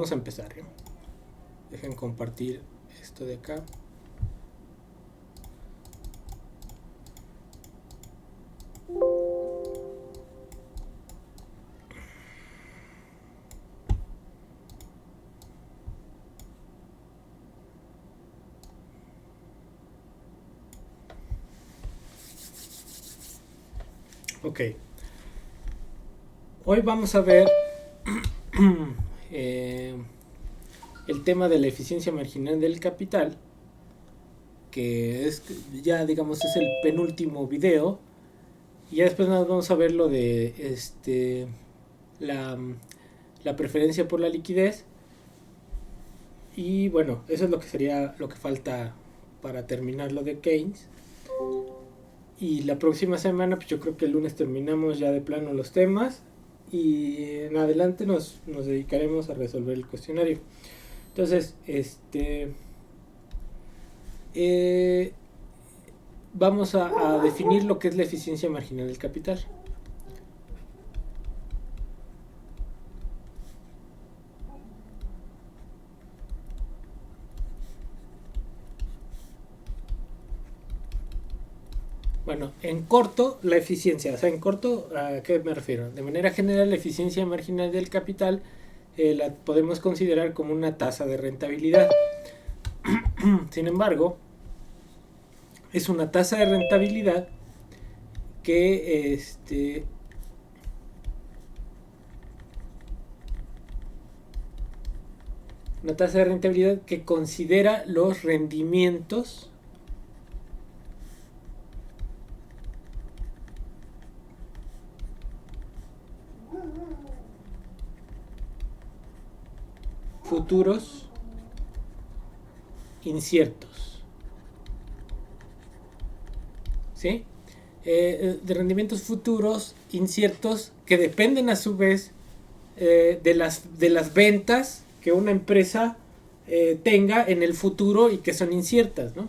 vamos a empezar. Dejen compartir esto de acá. Ok. Hoy vamos a ver el tema de la eficiencia marginal del capital, que es ya, digamos, es el penúltimo video. Y ya después nos vamos a ver lo de la preferencia por la liquidez. Y bueno, eso es lo que sería lo que falta para terminar lo de Keynes. Y la próxima semana, pues yo creo que el lunes terminamos ya de plano los temas. Y en adelante nos dedicaremos a resolver el cuestionario. Entonces, vamos a definir lo que es la eficiencia marginal del capital. Bueno, en corto, la eficiencia. O sea, en corto, ¿a qué me refiero? De manera general, la eficiencia marginal del capital la podemos considerar como una tasa de rentabilidad. Sin embargo, es una tasa de rentabilidad que una tasa de rentabilidad que considera los rendimientos futuros inciertos. ¿Sí? De rendimientos futuros inciertos que dependen a su vez de las ventas que una empresa tenga en el futuro y que son inciertas, ¿no?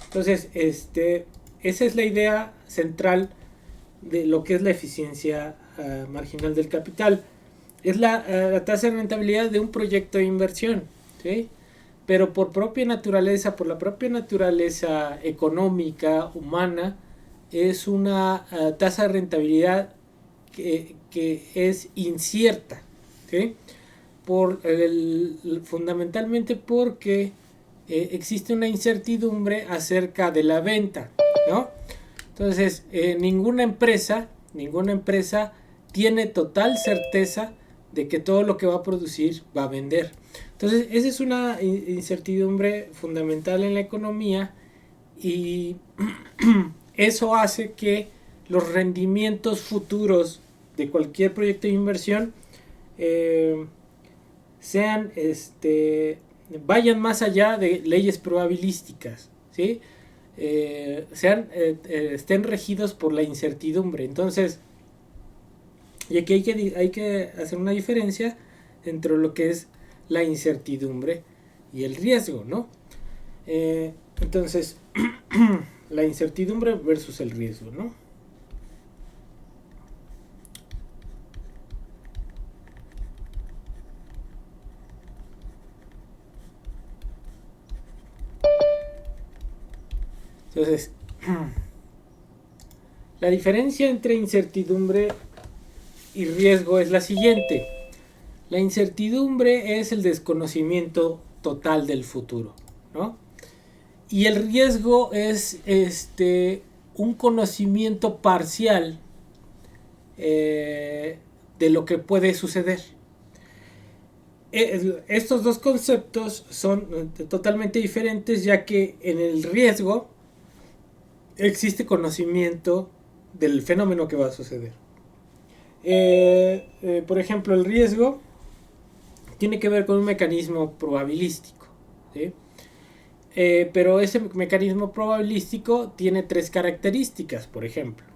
Entonces, esa es la idea central de lo que es la eficiencia marginal del capital. Es la tasa de rentabilidad de un proyecto de inversión, ¿sí? Pero por la propia naturaleza económica, humana, es una tasa de rentabilidad que es incierta, ¿sí? Fundamentalmente porque existe una incertidumbre acerca de la venta, ¿no? Entonces, ninguna empresa tiene total certeza de que todo lo que va a producir va a vender. Entonces, esa es una incertidumbre fundamental en la economía y eso hace que los rendimientos futuros de cualquier proyecto de inversión sean vayan más allá de leyes probabilísticas, ¿sí? Estén regidos por la incertidumbre. Entonces, y aquí hay que hacer una diferencia entre lo que es la incertidumbre y el riesgo, ¿no? Entonces, la incertidumbre versus el riesgo, ¿no? Entonces, la diferencia entre incertidumbre y riesgo es la siguiente. La incertidumbre es el desconocimiento total del futuro, ¿no? Y el riesgo es un conocimiento parcial de lo que puede suceder. Estos dos conceptos son totalmente diferentes, ya que en el riesgo existe conocimiento del fenómeno que va a suceder. Por ejemplo, el riesgo tiene que ver con un mecanismo probabilístico, ¿sí? Pero ese mecanismo probabilístico tiene tres características, por ejemplo.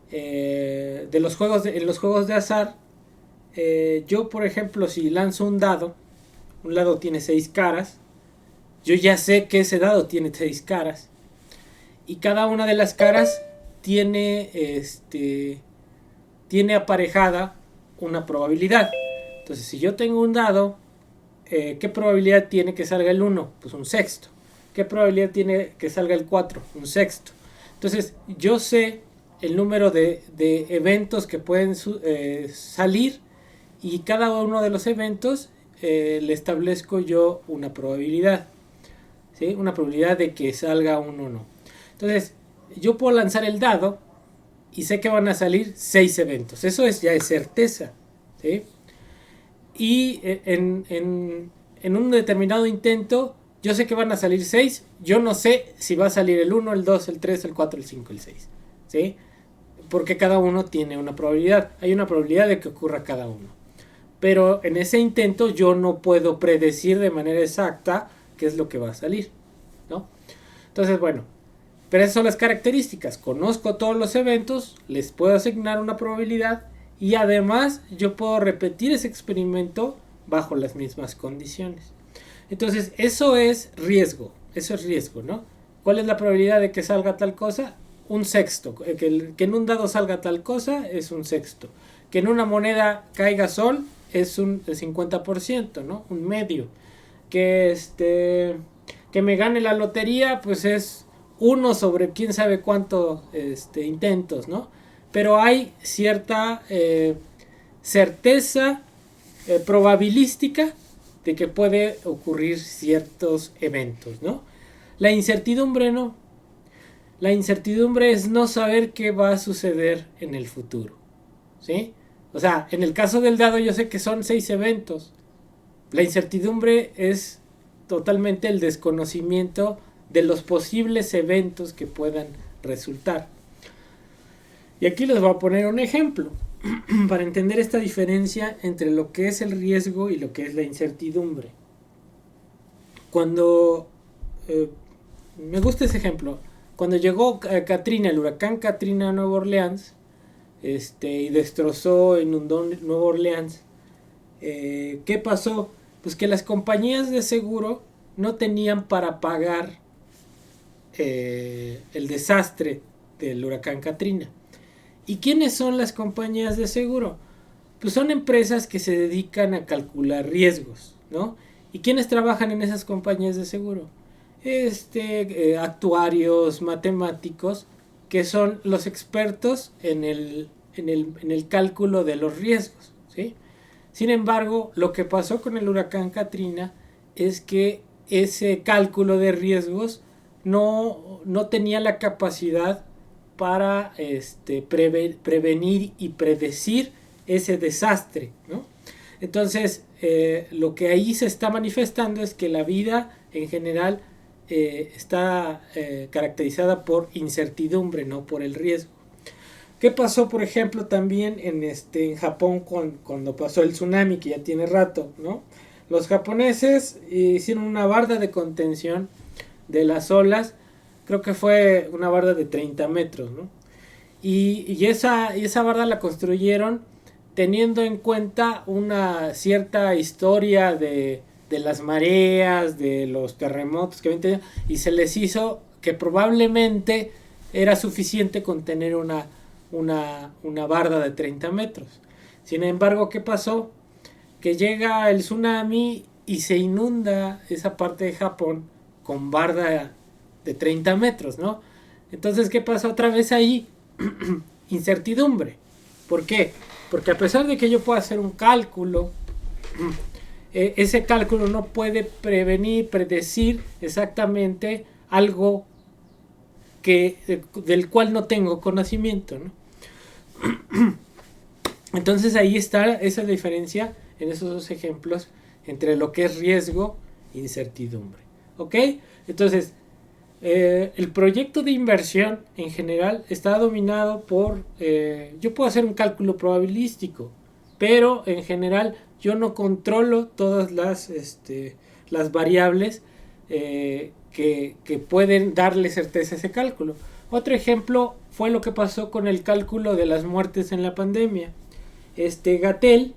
En los juegos de azar, yo, por ejemplo, si lanzo un dado tiene 6 caras, yo ya sé que ese dado tiene 6 caras, y cada una de las caras tiene aparejada una probabilidad. Entonces, si yo tengo un dado ¿qué probabilidad tiene que salga el 1? Pues un sexto. ¿Qué probabilidad tiene que salga el 4? Un sexto. Entonces, yo sé el número de eventos que pueden salir, y cada uno de los eventos le establezco yo una probabilidad, ¿sí? Una probabilidad de que salga un 1. Entonces, yo puedo lanzar el dado y sé que van a salir 6 eventos. Eso ya es certeza, ¿sí? Y en un determinado intento, yo sé que van a salir 6. Yo no sé si va a salir el 1, el 2, el 3, el 4, el 5, el 6, ¿sí? Porque cada uno tiene una probabilidad. Hay una probabilidad de que ocurra cada uno. Pero en ese intento yo no puedo predecir de manera exacta qué es lo que va a salir, ¿no? Entonces, bueno, pero esas son las características. Conozco todos los eventos, les puedo asignar una probabilidad, y además yo puedo repetir ese experimento bajo las mismas condiciones. Entonces, eso es riesgo, ¿no? ¿Cuál es la probabilidad de que salga tal cosa? Un sexto. Que en un dado salga tal cosa es un sexto. Que en una moneda caiga sol es un 50%, ¿no? Un medio. Que me gane la lotería, pues es 1 sobre quién sabe cuántos intentos, ¿no? Pero hay cierta certeza probabilística de que puede ocurrir ciertos eventos, ¿no? La incertidumbre no. La incertidumbre es no saber qué va a suceder en el futuro, ¿sí? O sea, en el caso del dado yo sé que son 6 eventos. La incertidumbre es totalmente el desconocimiento de los posibles eventos que puedan resultar. Y aquí les voy a poner un ejemplo para entender esta diferencia entre lo que es el riesgo y lo que es la incertidumbre. Cuando me gusta ese ejemplo, cuando llegó Katrina, el huracán Katrina a Nueva Orleans, y destrozó, inundó Nueva Orleans, ¿qué pasó? Pues que las compañías de seguro no tenían para pagar el desastre del huracán Katrina. ¿Y quiénes son las compañías de seguro? Pues son empresas que se dedican a calcular riesgos, ¿no? ¿Y quiénes trabajan en esas compañías de seguro? Actuarios, matemáticos, que son los expertos en el cálculo de los riesgos, ¿sí? Sin embargo, lo que pasó con el huracán Katrina es que ese cálculo de riesgos no tenía la capacidad para prevenir y predecir ese desastre, ¿no? Entonces, lo que ahí se está manifestando es que la vida en general está caracterizada por incertidumbre, no por el riesgo. ¿Qué pasó, por ejemplo, también en Japón cuando pasó el tsunami, que ya tiene rato, ¿no? Los japoneses hicieron una barda de contención de las olas. Creo que fue una barda de 30 metros, ¿no? Y esa barda la construyeron teniendo en cuenta una cierta historia de las mareas, de los terremotos que habían tenido, y se les hizo que probablemente era suficiente con tener una barda de 30 metros. Sin embargo, ¿qué pasó? Que llega el tsunami y se inunda esa parte de Japón con barda de 30 metros, ¿no? Entonces, ¿qué pasa otra vez ahí? Incertidumbre. ¿Por qué? Porque a pesar de que yo pueda hacer un cálculo, ese cálculo no puede predecir exactamente algo del cual no tengo conocimiento, ¿no? Entonces ahí está esa diferencia en esos dos ejemplos entre lo que es riesgo e incertidumbre. ¿Ok? Entonces, el proyecto de inversión en general está dominado por... yo puedo hacer un cálculo probabilístico, pero en general yo no controlo todas las variables que pueden darle certeza a ese cálculo. Otro ejemplo fue lo que pasó con el cálculo de las muertes en la pandemia. Gatel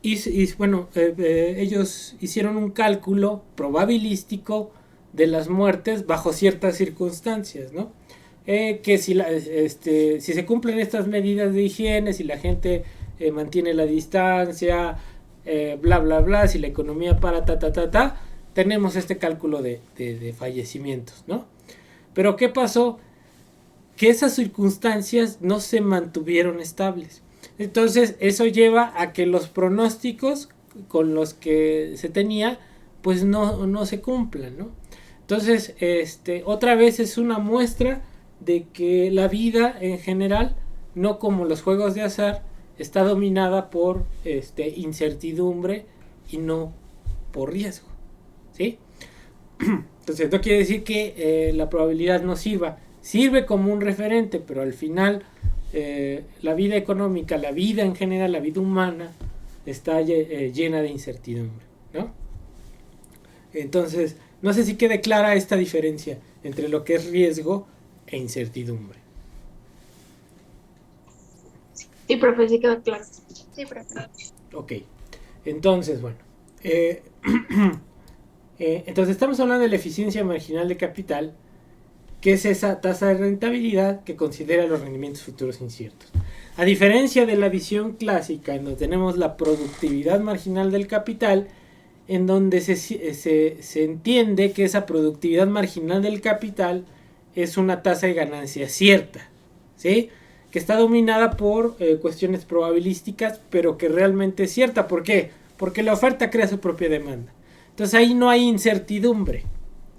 ellos hicieron un cálculo probabilístico de las muertes bajo ciertas circunstancias, ¿no? Que si se cumplen estas medidas de higiene, si la gente mantiene la distancia, bla bla bla, si la economía para tenemos este cálculo de fallecimientos, ¿no? Pero ¿qué pasó? Que esas circunstancias no se mantuvieron estables. Entonces eso lleva a que los pronósticos con los que se tenía pues no se cumplan, ¿no? Entonces otra vez es una muestra de que la vida en general, no como los juegos de azar, está dominada por incertidumbre y no por riesgo, ¿sí? Entonces no quiere decir que la probabilidad no sirve como un referente, pero al final la vida económica, la vida en general, la vida humana está llena de incertidumbre, ¿no? Entonces, no sé si quede clara esta diferencia entre lo que es riesgo e incertidumbre. Sí, profe, sí quedó claro. Sí, profe. Ok, entonces, bueno. Entonces estamos hablando de la eficiencia marginal de capital, que es esa tasa de rentabilidad que considera los rendimientos futuros inciertos. A diferencia de la visión clásica, en donde tenemos la productividad marginal del capital, en donde se entiende que esa productividad marginal del capital es una tasa de ganancia cierta, ¿sí? Que está dominada por cuestiones probabilísticas, pero que realmente es cierta. ¿Por qué? Porque la oferta crea su propia demanda. Entonces ahí no hay incertidumbre,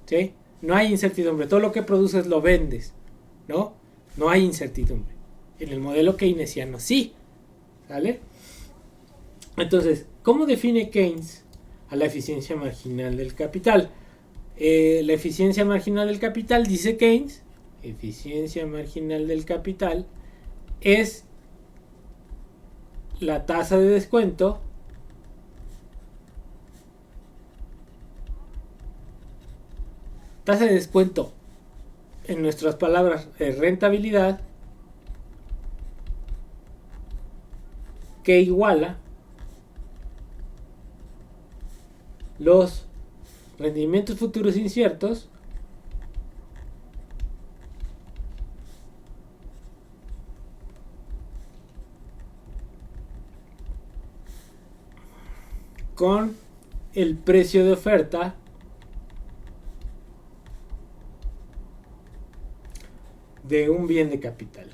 ¿sí? No hay incertidumbre. Todo lo que produces lo vendes, ¿no? No hay incertidumbre. En el modelo keynesiano sí, ¿vale? Entonces, ¿cómo define Keynes a la eficiencia marginal del capital? La eficiencia marginal del capital, dice Keynes, eficiencia marginal del capital es la tasa de descuento en nuestras palabras, rentabilidad, que iguala los rendimientos futuros inciertos con el precio de oferta de un bien de capital.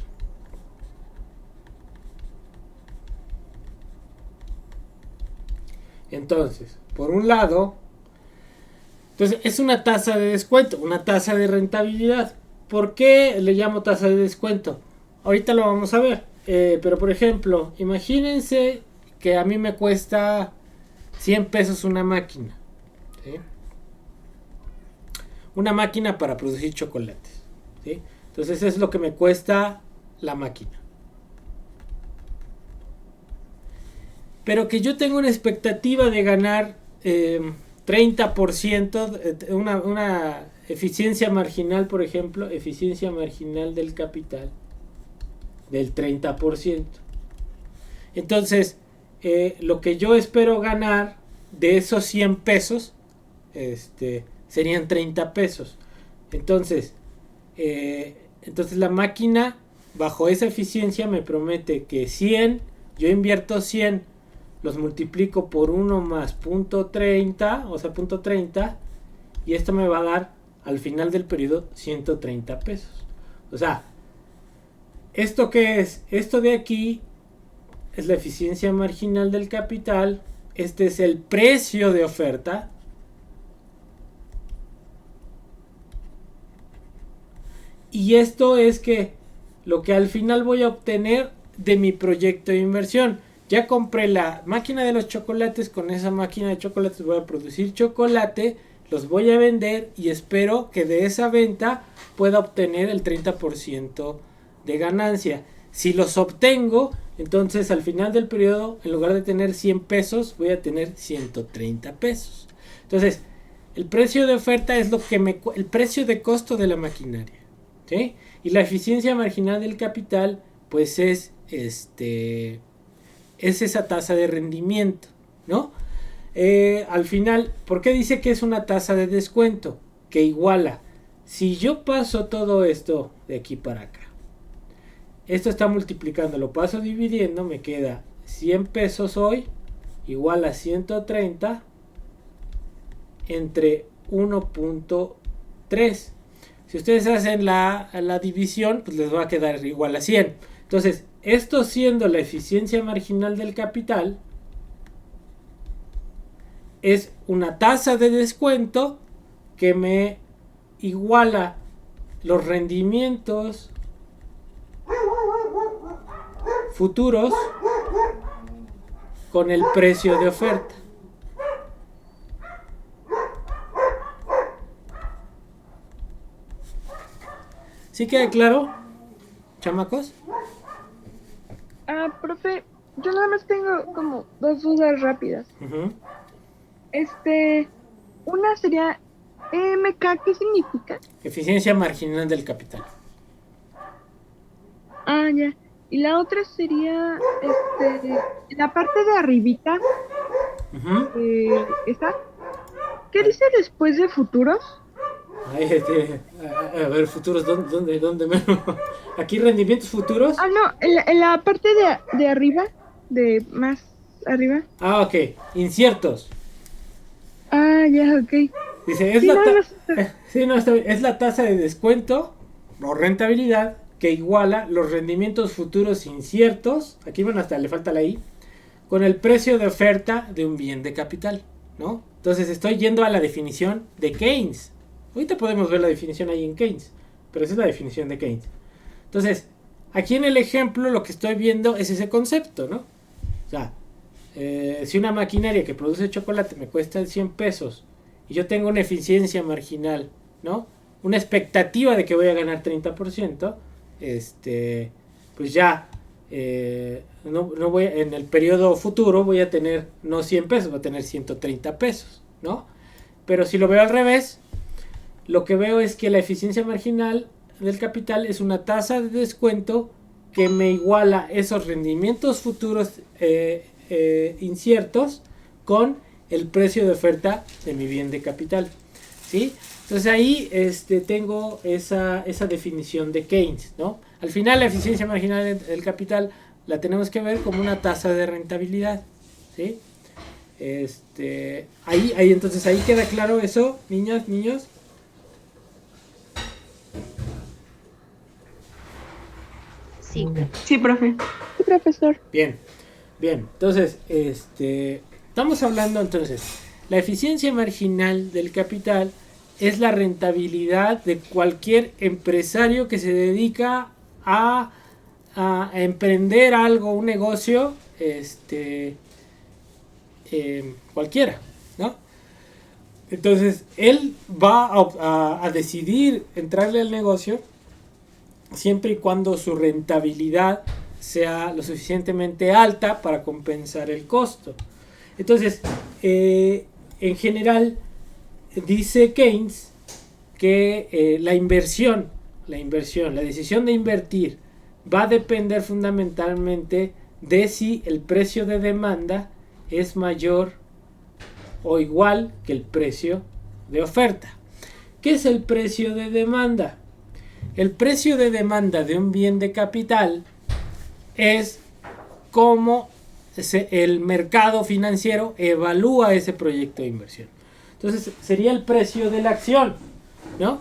Entonces, por un lado, entonces es una tasa de descuento, una tasa de rentabilidad. ¿Por qué le llamo tasa de descuento? Ahorita lo vamos a ver. Pero por ejemplo, imagínense que a mí me cuesta 100 pesos una máquina, ¿sí? Una máquina para producir chocolates, ¿sí? Entonces es lo que me cuesta la máquina. Pero que yo tengo una expectativa de ganar 30%, una eficiencia marginal, por ejemplo, eficiencia marginal del capital del 30%. Entonces, lo que yo espero ganar de esos 100 pesos serían 30 pesos. Entonces la máquina bajo esa eficiencia me promete que 100, yo invierto 100, los multiplico por 1 más 0.30, o sea 0.30, y esto me va a dar al final del periodo 130 pesos. O sea, ¿esto qué es? Esto de aquí es la eficiencia marginal del capital. Este es el precio de oferta. Y esto es que lo que al final voy a obtener de mi proyecto de inversión. Ya compré la máquina de los chocolates, con esa máquina de chocolates voy a producir chocolate, los voy a vender y espero que de esa venta pueda obtener el 30% de ganancia. Si los obtengo, entonces al final del periodo, en lugar de tener 100 pesos, voy a tener 130 pesos. Entonces, el precio de oferta es el precio de costo de la maquinaria, ¿sí? Y la eficiencia marginal del capital, pues es esa tasa de rendimiento, ¿no? Al final, ¿por qué dice que es una tasa de descuento? Que iguala. Si yo paso todo esto de aquí para acá, esto está multiplicando, lo paso dividiendo, me queda 100 pesos hoy igual a 130 entre 1.3. Si ustedes hacen la división, pues les va a quedar igual a 100. Entonces, esto siendo la eficiencia marginal del capital, es una tasa de descuento que me iguala los rendimientos futuros con el precio de oferta. ¿Sí queda claro, chamacos? Profe, yo nada más tengo como dos dudas rápidas. Uh-huh. Una sería EMK, ¿qué significa? Eficiencia marginal del capital. Ya. Y la otra sería, la parte de arribita, Uh-huh. ¿esta? ¿Qué dice después de futuros? Ay, a ver, futuros, ¿dónde me... Aquí rendimientos futuros. No, en la parte de arriba, de más arriba. Ok, inciertos. Ya, ok. Dice, Sí, nada más. sí, no, está bien. Es la tasa de descuento o rentabilidad que iguala los rendimientos futuros inciertos, aquí bueno, hasta le falta la I, con el precio de oferta de un bien de capital, ¿no? Entonces estoy yendo a la definición de Keynes. Ahorita podemos ver la definición ahí en Keynes, pero esa es la definición de Keynes. Entonces, aquí en el ejemplo lo que estoy viendo es ese concepto, ¿no? O sea, si una maquinaria que produce chocolate me cuesta 100 pesos y yo tengo una eficiencia marginal, ¿no? Una expectativa de que voy a ganar 30%, pues ya no voy en el periodo futuro voy a tener no 100 pesos, voy a tener 130 pesos, ¿no? Pero si lo veo al revés, lo que veo es que la eficiencia marginal del capital es una tasa de descuento que me iguala esos rendimientos futuros inciertos con el precio de oferta de mi bien de capital, ¿sí? Entonces ahí tengo esa definición de Keynes, ¿no? Al final la eficiencia marginal del capital la tenemos que ver como una tasa de rentabilidad, ¿sí? Ahí entonces ahí queda claro eso, niñas, niños. Sí. Sí, profe. Sí, profesor. Bien. Entonces, estamos hablando entonces, la eficiencia marginal del capital es la rentabilidad de cualquier empresario que se dedica a emprender algo, un negocio, cualquiera, ¿no? Entonces, él va a decidir entrarle al negocio siempre y cuando su rentabilidad sea lo suficientemente alta para compensar el costo. Entonces, en general, dice Keynes que la decisión de invertir va a depender fundamentalmente de si el precio de demanda es mayor o igual que el precio de oferta. ¿Qué es el precio de demanda? El precio de demanda de un bien de capital es cómo el mercado financiero evalúa ese proyecto de inversión. Entonces sería el precio de la acción, ¿no?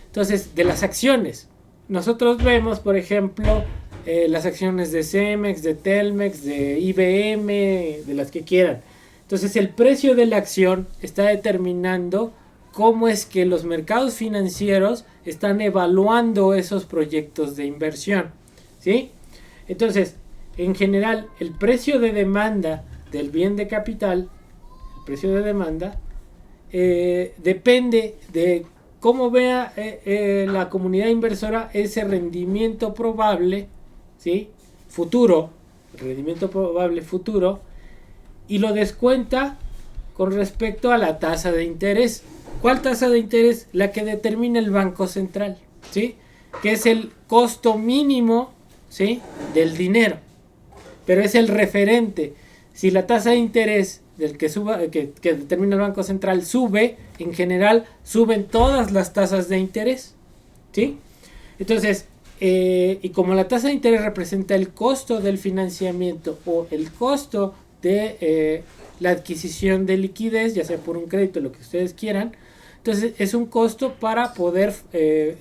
Entonces, de las acciones. Nosotros vemos, por ejemplo, las acciones de Cemex, de Telmex, de IBM, de las que quieran. Entonces, el precio de la acción está determinando cómo es que los mercados financieros están evaluando esos proyectos de inversión, ¿sí? Entonces, en general, el precio de demanda del bien de capital, el precio de demanda, depende de cómo vea la comunidad inversora ese rendimiento probable, ¿sí? Futuro, rendimiento probable futuro, y lo descuenta con respecto a la tasa de interés. ¿Cuál tasa de interés? La que determina el Banco Central, ¿sí? Que es el costo mínimo, ¿sí?, del dinero, pero es el referente. Si la tasa de interés del que determina el Banco Central sube, en general suben todas las tasas de interés, ¿sí? Entonces, y como la tasa de interés representa el costo del financiamiento o el costo de la adquisición de liquidez, ya sea por un crédito, lo que ustedes quieran. Entonces es un costo para poder,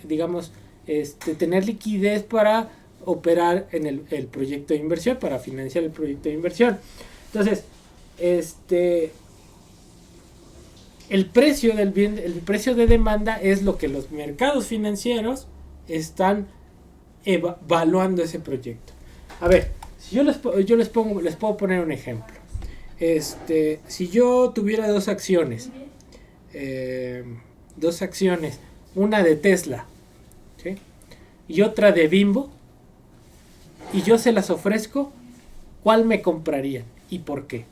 digamos, tener liquidez para operar en el proyecto de inversión, para financiar el proyecto de inversión. Entonces, el precio del bien, el precio de demanda es lo que los mercados financieros están evaluando ese proyecto. A ver, si les puedo poner un ejemplo. Si yo tuviera dos acciones, una de Tesla, ¿sí?, y otra de Bimbo, y yo se las ofrezco, ¿cuál me comprarían y por qué?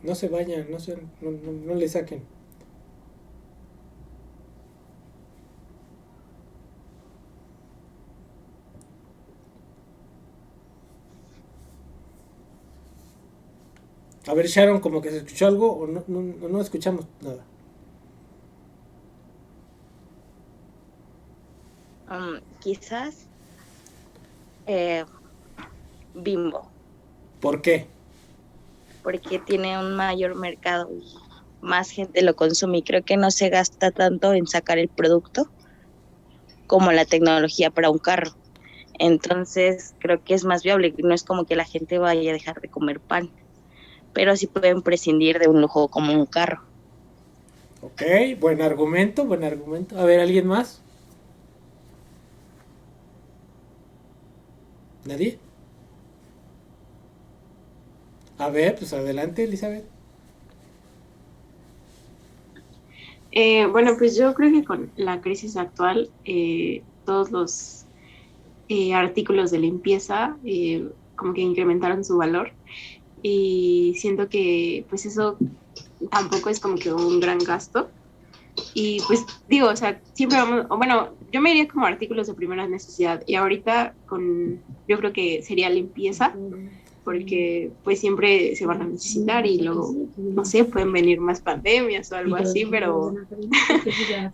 No se vayan, no le saquen. A ver, Sharon, como que se escuchó algo o no escuchamos nada. Quizás Bimbo, ¿Por qué? porque tiene un mayor mercado y más gente lo consume y creo que no se gasta tanto en sacar el producto como la tecnología para un carro. Entonces creo que es más viable, no es como que la gente vaya a dejar de comer pan, pero sí pueden prescindir de un lujo como un carro. Ok, buen argumento, buen argumento. A ver, ¿alguien más? ¿Nadie? A ver, pues adelante, Elizabeth. Bueno, pues yo creo que con la crisis actual, todos los artículos de limpieza como que incrementaron su valor y siento que pues eso tampoco es como que un gran gasto. Y pues digo, o sea, siempre vamos, o bueno, yo me iría como artículos de primera necesidad y ahorita yo creo que sería limpieza, porque pues siempre se van a necesitar y luego, no sé, pueden venir más pandemias o algo así, pero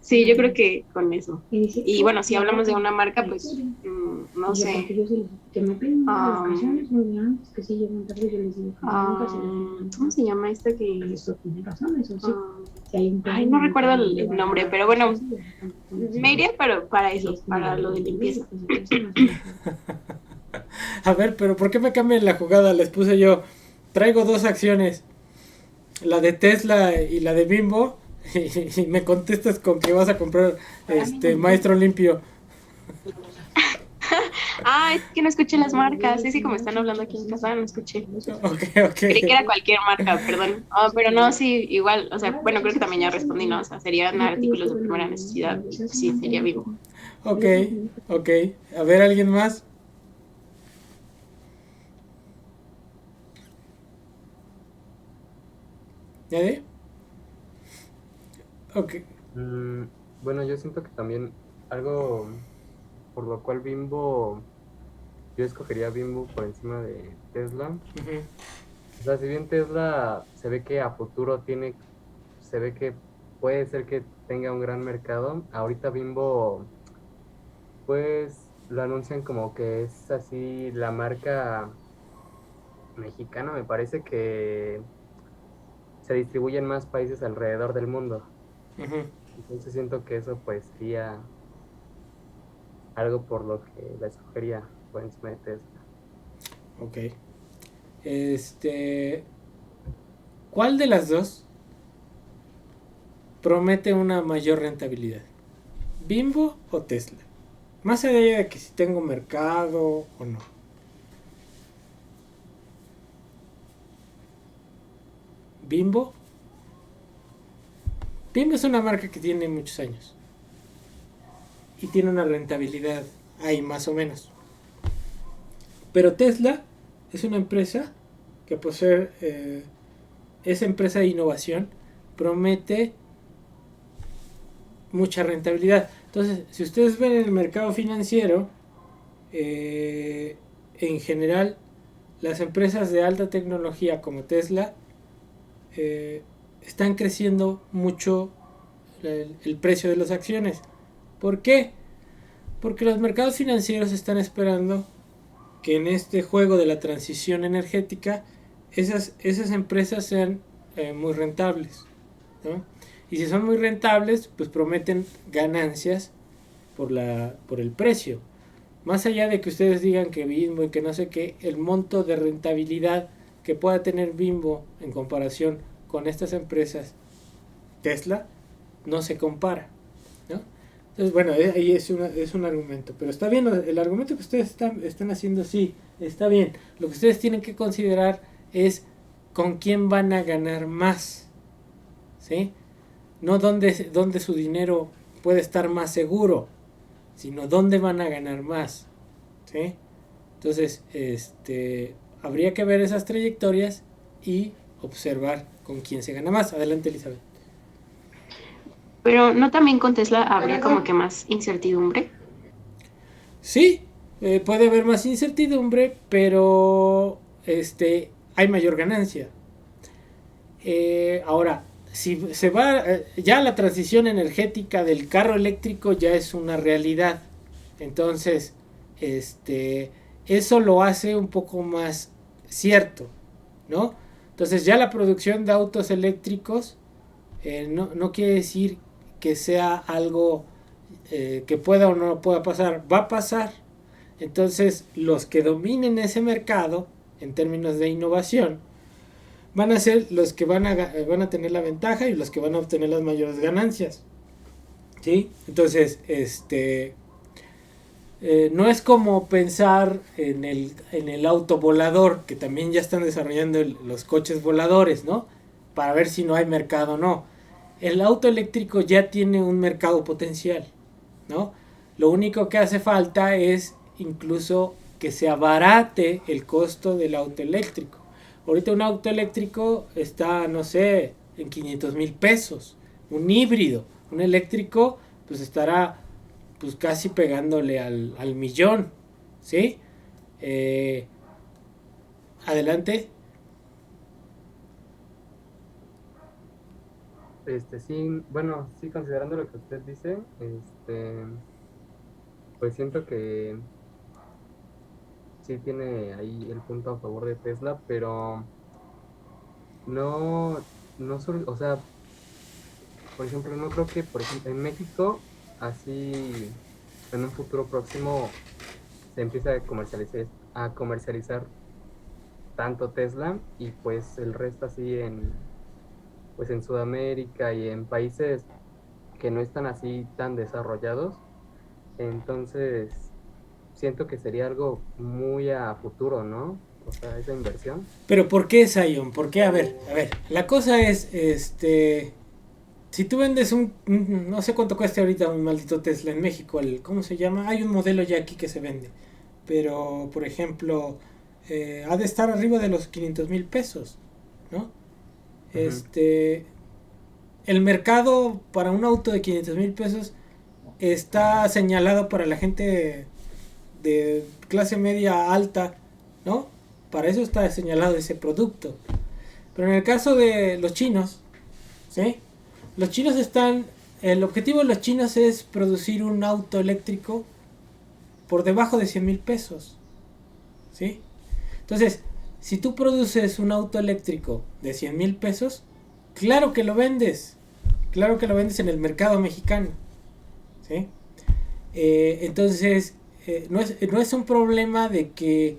sí, yo creo que con eso. Y bueno, si hablamos de una marca, pues, no sé. ¿Cómo se llama esta que...? Ay, no recuerdo el nombre, pero bueno, me iría para eso, para lo de limpieza. A ver, pero ¿por qué me cambian la jugada? Les puse yo, traigo dos acciones, la de Tesla y la de Bimbo, y me contestas con que vas a comprar Maestro Limpio. Es que no escuché las marcas. Sí, como están hablando aquí en casa, no escuché. Ok. Creí que era cualquier marca, perdón. Pero no, sí, igual, o sea, bueno, creo que también ya respondí, ¿no? O sea, serían artículos de primera necesidad. Sí, sería Vivo. Ok. A ver, ¿alguien más? ¿Nadie? Ok. Bueno, yo siento que también algo por lo cual yo escogería Bimbo por encima de Tesla. Uh-huh. O sea, si bien Tesla se ve que a futuro se ve que puede ser que tenga un gran mercado, ahorita Bimbo, pues lo anuncian como que es así la marca mexicana, me parece que se distribuye en más países alrededor del mundo. Uh-huh. Entonces siento que eso pues sería algo por lo que la escogería por encima de Tesla. Ok. ¿Cuál de las dos promete una mayor rentabilidad? ¿Bimbo o Tesla? Más allá de que si tengo mercado o no. ¿Bimbo? Bimbo es una marca que tiene muchos años. Y tiene una rentabilidad ahí más o menos. Pero Tesla es una empresa que por ser esa empresa de innovación promete mucha rentabilidad. Entonces, si ustedes ven el mercado financiero, en general, las empresas de alta tecnología como Tesla están creciendo mucho el precio de las acciones. ¿Por qué? Porque los mercados financieros están esperando que en este juego de la transición energética esas empresas sean muy rentables, ¿no? Y si son muy rentables, pues prometen ganancias por el precio. Más allá de que ustedes digan que Bimbo y que no sé qué, el monto de rentabilidad que pueda tener Bimbo en comparación con estas empresas Tesla no se compara, ¿no? Entonces, bueno, ahí es un argumento. Pero está bien, el argumento que ustedes están haciendo, sí, está bien. Lo que ustedes tienen que considerar es con quién van a ganar más, ¿sí? No dónde su dinero puede estar más seguro, sino dónde van a ganar más, ¿sí? Entonces, habría que ver esas trayectorias y observar con quién se gana más. Adelante, Elizabeth. Pero no también con Tesla habría como que más incertidumbre. Sí, puede haber más incertidumbre, pero hay mayor ganancia. Ahora, si se va, ya la transición energética del carro eléctrico ya es una realidad. Entonces, eso lo hace un poco más cierto, ¿no? Entonces ya la producción de autos eléctricos no quiere decir que sea algo que pueda o no pueda pasar, va a pasar. Entonces los que dominen ese mercado en términos de innovación van a ser los que van a tener la ventaja y los que van a obtener las mayores ganancias, ¿sí? Entonces no es como pensar en el auto volador, que también ya están desarrollando los coches voladores, ¿no? Para ver si no hay mercado o no. El auto eléctrico ya tiene un mercado potencial, ¿no? Lo único que hace falta es incluso que se abarate el costo del auto eléctrico. Ahorita un auto eléctrico está, no sé, en 500,000 pesos. Un híbrido, un eléctrico, pues estará pues casi pegándole al millón, ¿sí? Adelante. Sí, bueno, sí, considerando lo que usted dice, pues siento que sí tiene ahí el punto a favor de Tesla, pero no solo, o sea, por ejemplo, no creo que, por ejemplo, en México, así, en un futuro próximo, se empiece a comercializar tanto Tesla y pues el resto así pues en Sudamérica y en países que no están así tan desarrollados. Entonces, siento que sería algo muy a futuro, ¿no? O sea, esa inversión. Pero ¿por qué, Zion? ¿Por qué? A ver, la cosa es, si tú vendes no sé cuánto cuesta ahorita un maldito Tesla en México, ¿cómo se llama? Hay un modelo ya aquí que se vende, pero, por ejemplo, ha de estar arriba de los 500,000 pesos, ¿no? Ujú. El mercado para un auto de 500,000 pesos está señalado para la gente de clase media alta, ¿no? Para eso está señalado ese producto. Pero en el caso de los chinos, ¿sí? Los chinos el objetivo de los chinos es producir un auto eléctrico por debajo de 100,000 pesos, ¿sí? Entonces, si tú produces un auto eléctrico de 100,000 pesos, claro que lo vendes en el mercado mexicano, ¿sí? Entonces, no es un problema de que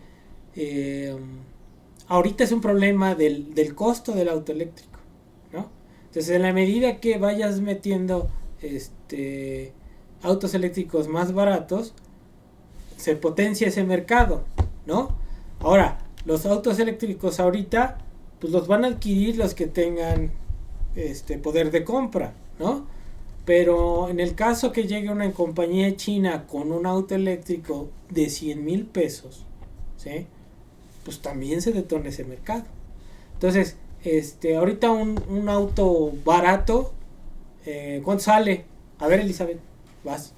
ahorita es un problema del costo del auto eléctrico, ¿no? Entonces, en la medida que vayas metiendo autos eléctricos más baratos, se potencia ese mercado, ¿no? Ahora, los autos eléctricos ahorita, pues los van a adquirir los que tengan poder de compra, ¿no? Pero en el caso que llegue una compañía china con un auto eléctrico de 100,000 pesos, ¿sí? Pues también se detona ese mercado. Entonces, ahorita un auto barato, ¿cuánto sale? A ver, Elizabeth, vas.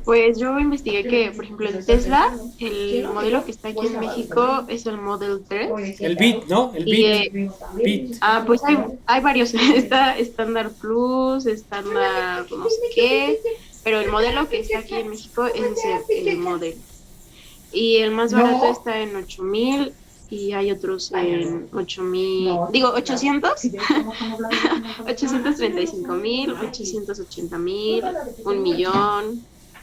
Pues yo investigué que, por ejemplo, en Tesla, el modelo que está aquí en México es el Model 3. El Bit, ¿no? El Y, Bit. pues hay varios. Está estándar Plus, estándar no sé qué, pero el modelo que está aquí en México es el Model. Y el más barato está en 8,000 y hay otros en 8,000, digo 800, 835,000, 880,000, 1,000,000,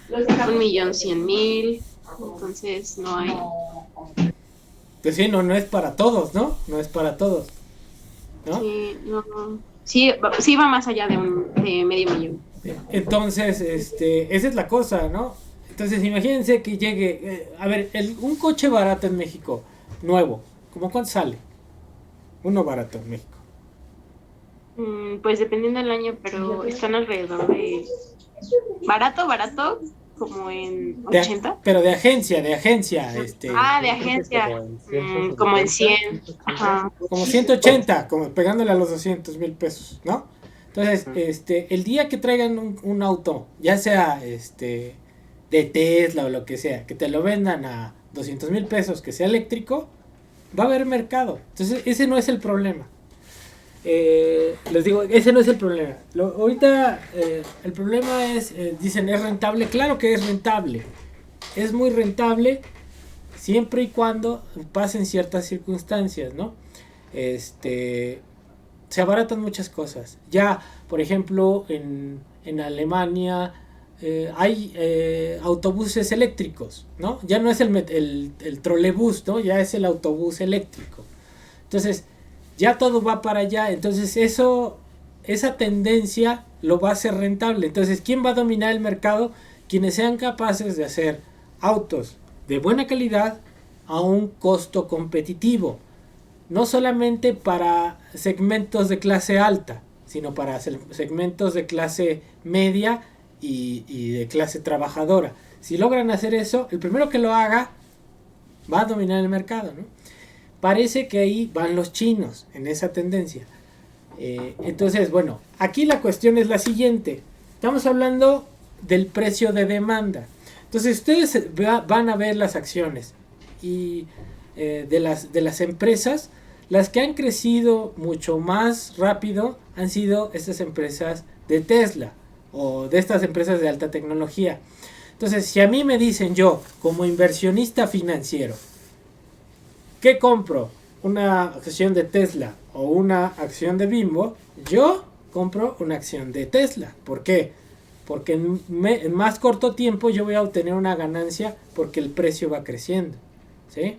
1,100,000. Entonces no hay. Pues sí, no es para todos, ¿no? No es para todos, ¿no? Sí, no, sí va más allá de medio millón. Entonces, esa es la cosa, ¿no? Entonces, imagínense que llegue, a ver, un coche barato en México, nuevo, ¿cómo cuánto sale? Uno barato en México. Pues dependiendo del año, pero están alrededor de barato, como en 80. Pero de agencia, de agencia, como en 100. Ajá. Como 180, como pegándole a los 200,000 pesos, ¿no? Entonces, el día que traigan un auto, ya sea de Tesla o lo que sea, que te lo vendan a 200,000 pesos, que sea eléctrico, va a haber mercado. Entonces, ese no es el problema. Les digo, ese no es el problema. Ahorita el problema es, dicen, ¿es rentable? Claro que es rentable. Es muy rentable siempre y cuando pasen ciertas circunstancias, ¿no? Se abaratan muchas cosas. Ya, por ejemplo, en Alemania hay autobuses eléctricos, ¿no? Ya no es el trolebús, ¿no? Ya es el autobús eléctrico. Entonces, ya todo va para allá. Entonces, esa tendencia lo va a hacer rentable. Entonces, ¿quién va a dominar el mercado? Quienes sean capaces de hacer autos de buena calidad a un costo competitivo. No solamente para segmentos de clase alta, sino para segmentos de clase media y de clase trabajadora. Si logran hacer eso, el primero que lo haga va a dominar el mercado, ¿no? Parece que ahí van los chinos en esa tendencia. Entonces, bueno, aquí la cuestión es la siguiente. Estamos hablando del precio de demanda. Entonces, ustedes van a ver las acciones y de las empresas. Las que han crecido mucho más rápido han sido estas empresas de Tesla o de estas empresas de alta tecnología. Entonces, si a mí me dicen, yo como inversionista financiero, ¿qué compro? ¿Una acción de Tesla o una acción de Bimbo? Yo compro una acción de Tesla. ¿Por qué? Porque en más corto tiempo yo voy a obtener una ganancia porque el precio va creciendo, ¿sí?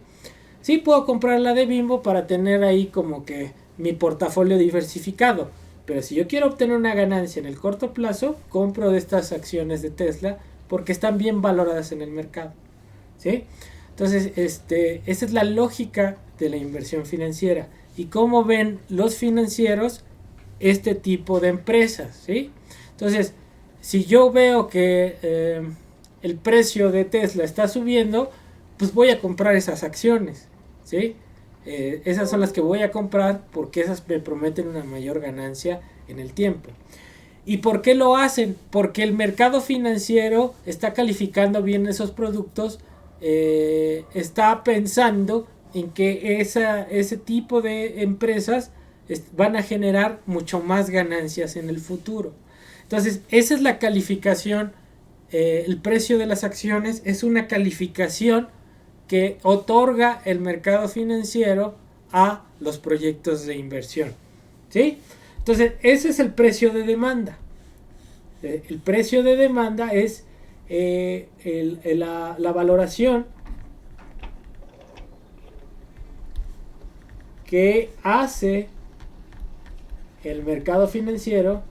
Sí puedo comprar la de Bimbo para tener ahí como que mi portafolio diversificado. Pero si yo quiero obtener una ganancia en el corto plazo, compro de estas acciones de Tesla porque están bien valoradas en el mercado, ¿sí? Entonces, esa es la lógica de la inversión financiera. Y cómo ven los financieros este tipo de empresas, ¿sí? Entonces, si yo veo que el precio de Tesla está subiendo, pues voy a comprar esas acciones, ¿sí? Esas son las que voy a comprar porque esas me prometen una mayor ganancia en el tiempo. ¿Y por qué lo hacen? Porque el mercado financiero está calificando bien esos productos, está pensando en que ese tipo de empresas van a generar mucho más ganancias en el futuro. Entonces, esa es la calificación. El precio de las acciones es una calificación que otorga el mercado financiero a los proyectos de inversión, ¿sí? Entonces, ese es el precio de demanda. El precio de demanda es la valoración que hace el mercado financiero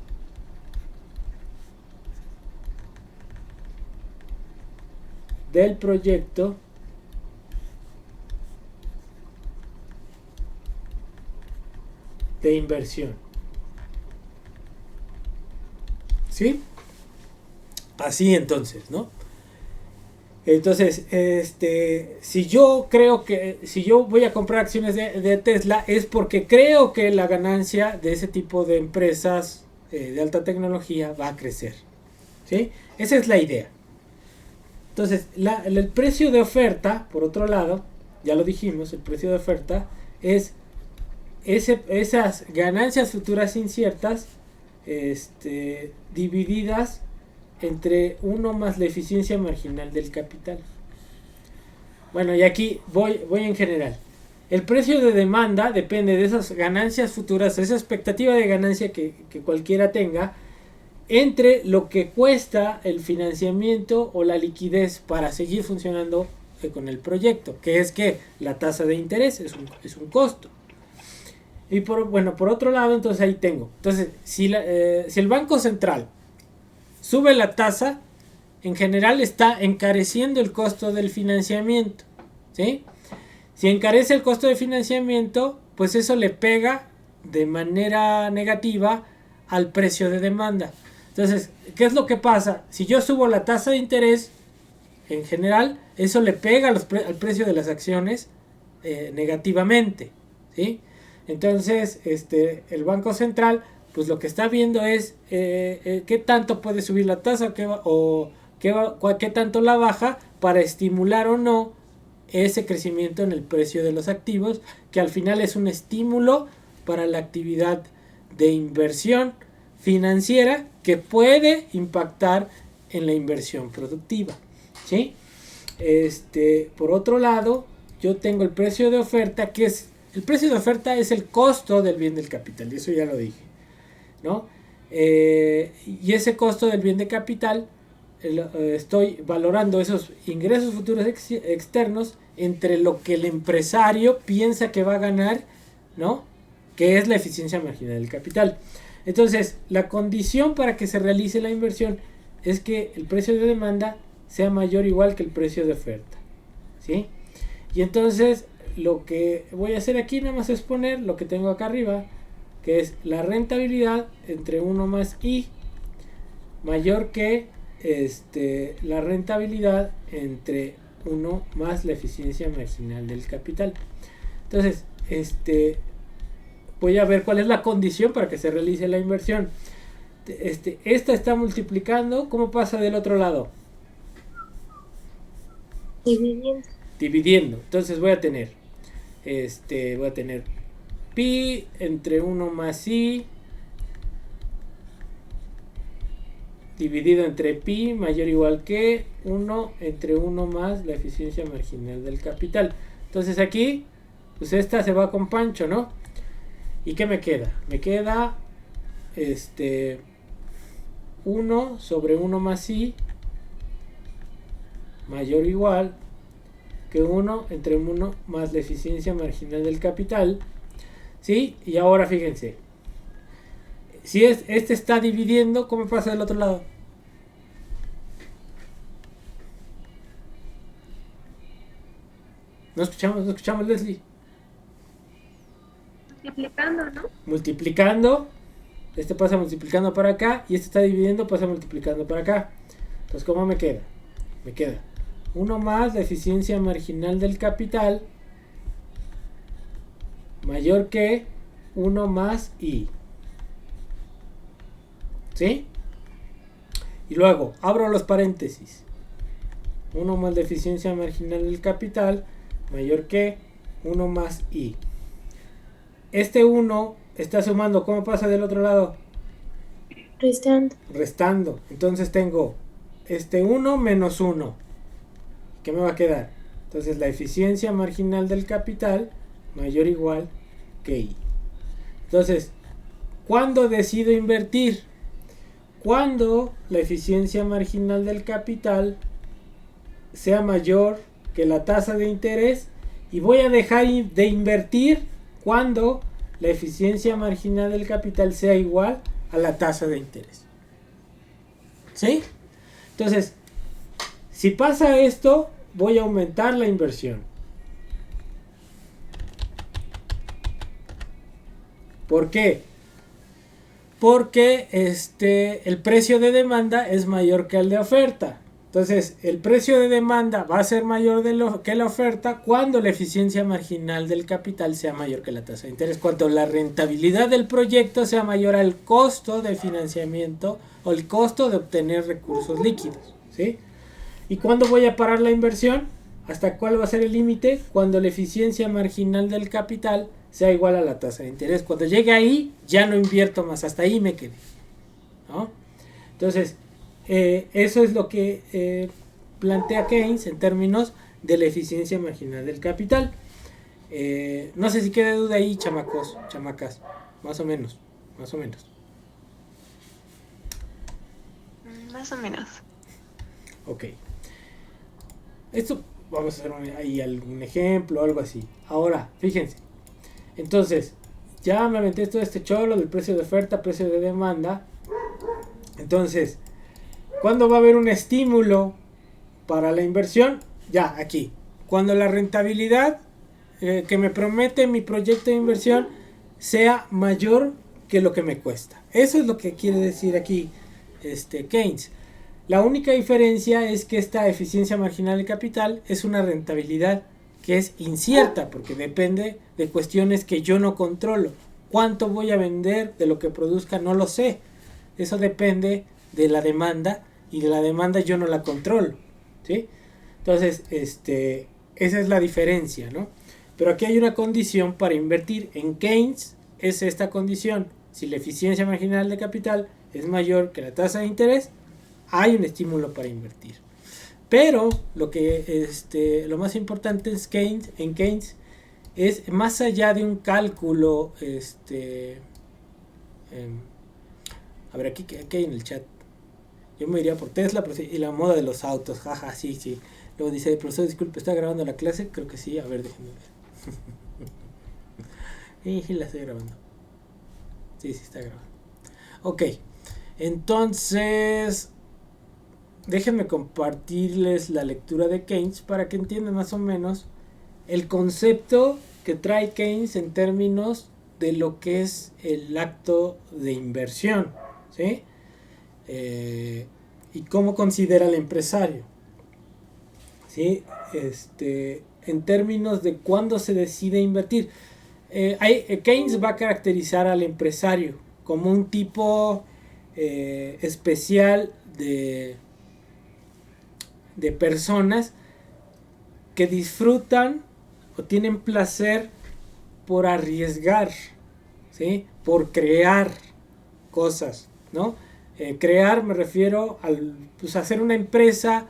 del proyecto de inversión, ¿sí? Así entonces, ¿no? Entonces, si yo creo que, si yo voy a comprar acciones de Tesla, es porque creo que la ganancia de ese tipo de empresas de alta tecnología va a crecer, ¿sí? Esa es la idea. Entonces, el precio de oferta, por otro lado, ya lo dijimos, el precio de oferta es esas ganancias futuras inciertas divididas entre 1 más la eficiencia marginal del capital. Bueno, y aquí voy en general. El precio de demanda depende de esas ganancias futuras, esa expectativa de ganancia que cualquiera tenga, entre lo que cuesta el financiamiento o la liquidez para seguir funcionando con el proyecto, que es que la tasa de interés es un costo. Y por otro lado, entonces ahí tengo. Entonces, si el Banco Central sube la tasa, en general está encareciendo el costo del financiamiento, ¿sí? Si encarece el costo de financiamiento, pues eso le pega de manera negativa al precio de demanda. Entonces, ¿qué es lo que pasa? Si yo subo la tasa de interés, en general, eso le pega al precio de las acciones negativamente, ¿sí? Entonces, el Banco Central, pues lo que está viendo es qué tanto puede subir la tasa qué tanto la baja para estimular o no ese crecimiento en el precio de los activos, que al final es un estímulo para la actividad de inversión financiera que puede impactar en la inversión productiva, ¿sí? Por otro lado, yo tengo el precio de oferta, que es el precio de oferta es el costo del bien del capital, y eso ya lo dije, ¿no? Y ese costo del bien de capital estoy valorando esos ingresos futuros externos entre lo que el empresario piensa que va a ganar, ¿no? Que es la eficiencia marginal del capital. Entonces, la condición para que se realice la inversión es que el precio de demanda sea mayor o igual que el precio de oferta, ¿sí? Y entonces, lo que voy a hacer aquí nada más es poner lo que tengo acá arriba, que es la rentabilidad entre 1 más I mayor que la rentabilidad entre 1 más la eficiencia marginal del capital. Entonces, voy a ver cuál es la condición para que se realice la inversión. Esta está multiplicando. ¿Cómo pasa del otro lado? Dividiendo. Entonces voy a tener pi entre 1 más i dividido entre pi mayor o igual que 1 entre 1 más la eficiencia marginal del capital. Entonces aquí, pues esta se va con Pancho, ¿no? ¿Y qué me queda? Me queda 1 sobre 1 más i mayor o igual que 1 entre 1 más la eficiencia marginal del capital, ¿sí? Y ahora fíjense, si este está dividiendo, ¿cómo pasa del otro lado? No escuchamos, Leslie. Multiplicando, ¿no? Multiplicando, este pasa multiplicando para acá y este está dividiendo, pasa multiplicando para acá. Entonces, ¿cómo me queda? Me queda 1 más la eficiencia marginal del capital mayor que 1 más i, ¿sí? Y luego abro los paréntesis, 1 más la eficiencia marginal del capital mayor que 1 más i. Este 1 está sumando, ¿cómo pasa del otro lado? Restando. Entonces tengo 1 menos 1. ¿Qué me va a quedar? Entonces la eficiencia marginal del capital mayor o igual que i. Entonces, ¿cuándo decido invertir? Cuando la eficiencia marginal del capital sea mayor que la tasa de interés, y voy a dejar de invertir cuando la eficiencia marginal del capital sea igual a la tasa de interés. ¿Sí? Entonces, si pasa esto, voy a aumentar la inversión. ¿Por qué? Porque el precio de demanda es mayor que el de oferta. Entonces, el precio de demanda va a ser mayor que la oferta cuando la eficiencia marginal del capital sea mayor que la tasa de interés. Cuando la rentabilidad del proyecto sea mayor al costo de financiamiento o el costo de obtener recursos líquidos, ¿sí? ¿Y cuándo voy a parar la inversión? ¿Hasta cuál va a ser el límite? Cuando la eficiencia marginal del capital sea igual a la tasa de interés. Cuando llegue ahí, ya no invierto más, hasta ahí me quedé, ¿no? Entonces, eso es lo que plantea Keynes en términos de la eficiencia marginal del capital. No sé si queda duda ahí, chamacos, chamacas, más o menos. Más o menos. Ok. Esto, vamos a hacer ahí algún ejemplo, algo así. Ahora, fíjense. Entonces, ya me aventé todo este cholo del precio de oferta, precio de demanda. Entonces, ¿cuándo va a haber un estímulo para la inversión? Ya, aquí. Cuando la rentabilidad que me promete mi proyecto de inversión sea mayor que lo que me cuesta. Eso es lo que quiere decir aquí Keynes. La única diferencia es que esta eficiencia marginal de capital es una rentabilidad que es incierta, porque depende de cuestiones que yo no controlo. ¿Cuánto voy a vender de lo que produzca? No lo sé. Eso depende de la demanda, y de la demanda yo no la controlo, ¿sí? Entonces, esa es la diferencia, ¿no? Pero aquí hay una condición para invertir. En Keynes es esta condición. Si la eficiencia marginal de capital es mayor que la tasa de interés, hay un estímulo para invertir. Pero lo más importante es en Keynes es más allá de un cálculo. A ver, aquí hay en el chat. Yo me iría por Tesla y la moda de los autos. Jaja, sí. Luego dice, profesor, disculpe, ¿está grabando la clase? Creo que sí. A ver, déjenme ver. Y la estoy grabando. Sí, está grabando. Ok. Entonces, déjenme compartirles la lectura de Keynes para que entiendan más o menos el concepto que trae Keynes en términos de lo que es el acto de inversión, ¿sí? Y cómo considera al empresario, ¿sí? En términos de cuándo se decide invertir. Keynes va a caracterizar al empresario como un tipo especial de personas que disfrutan o tienen placer por arriesgar, ¿sí? Por crear cosas, ¿no? Crear, me refiero al hacer una empresa,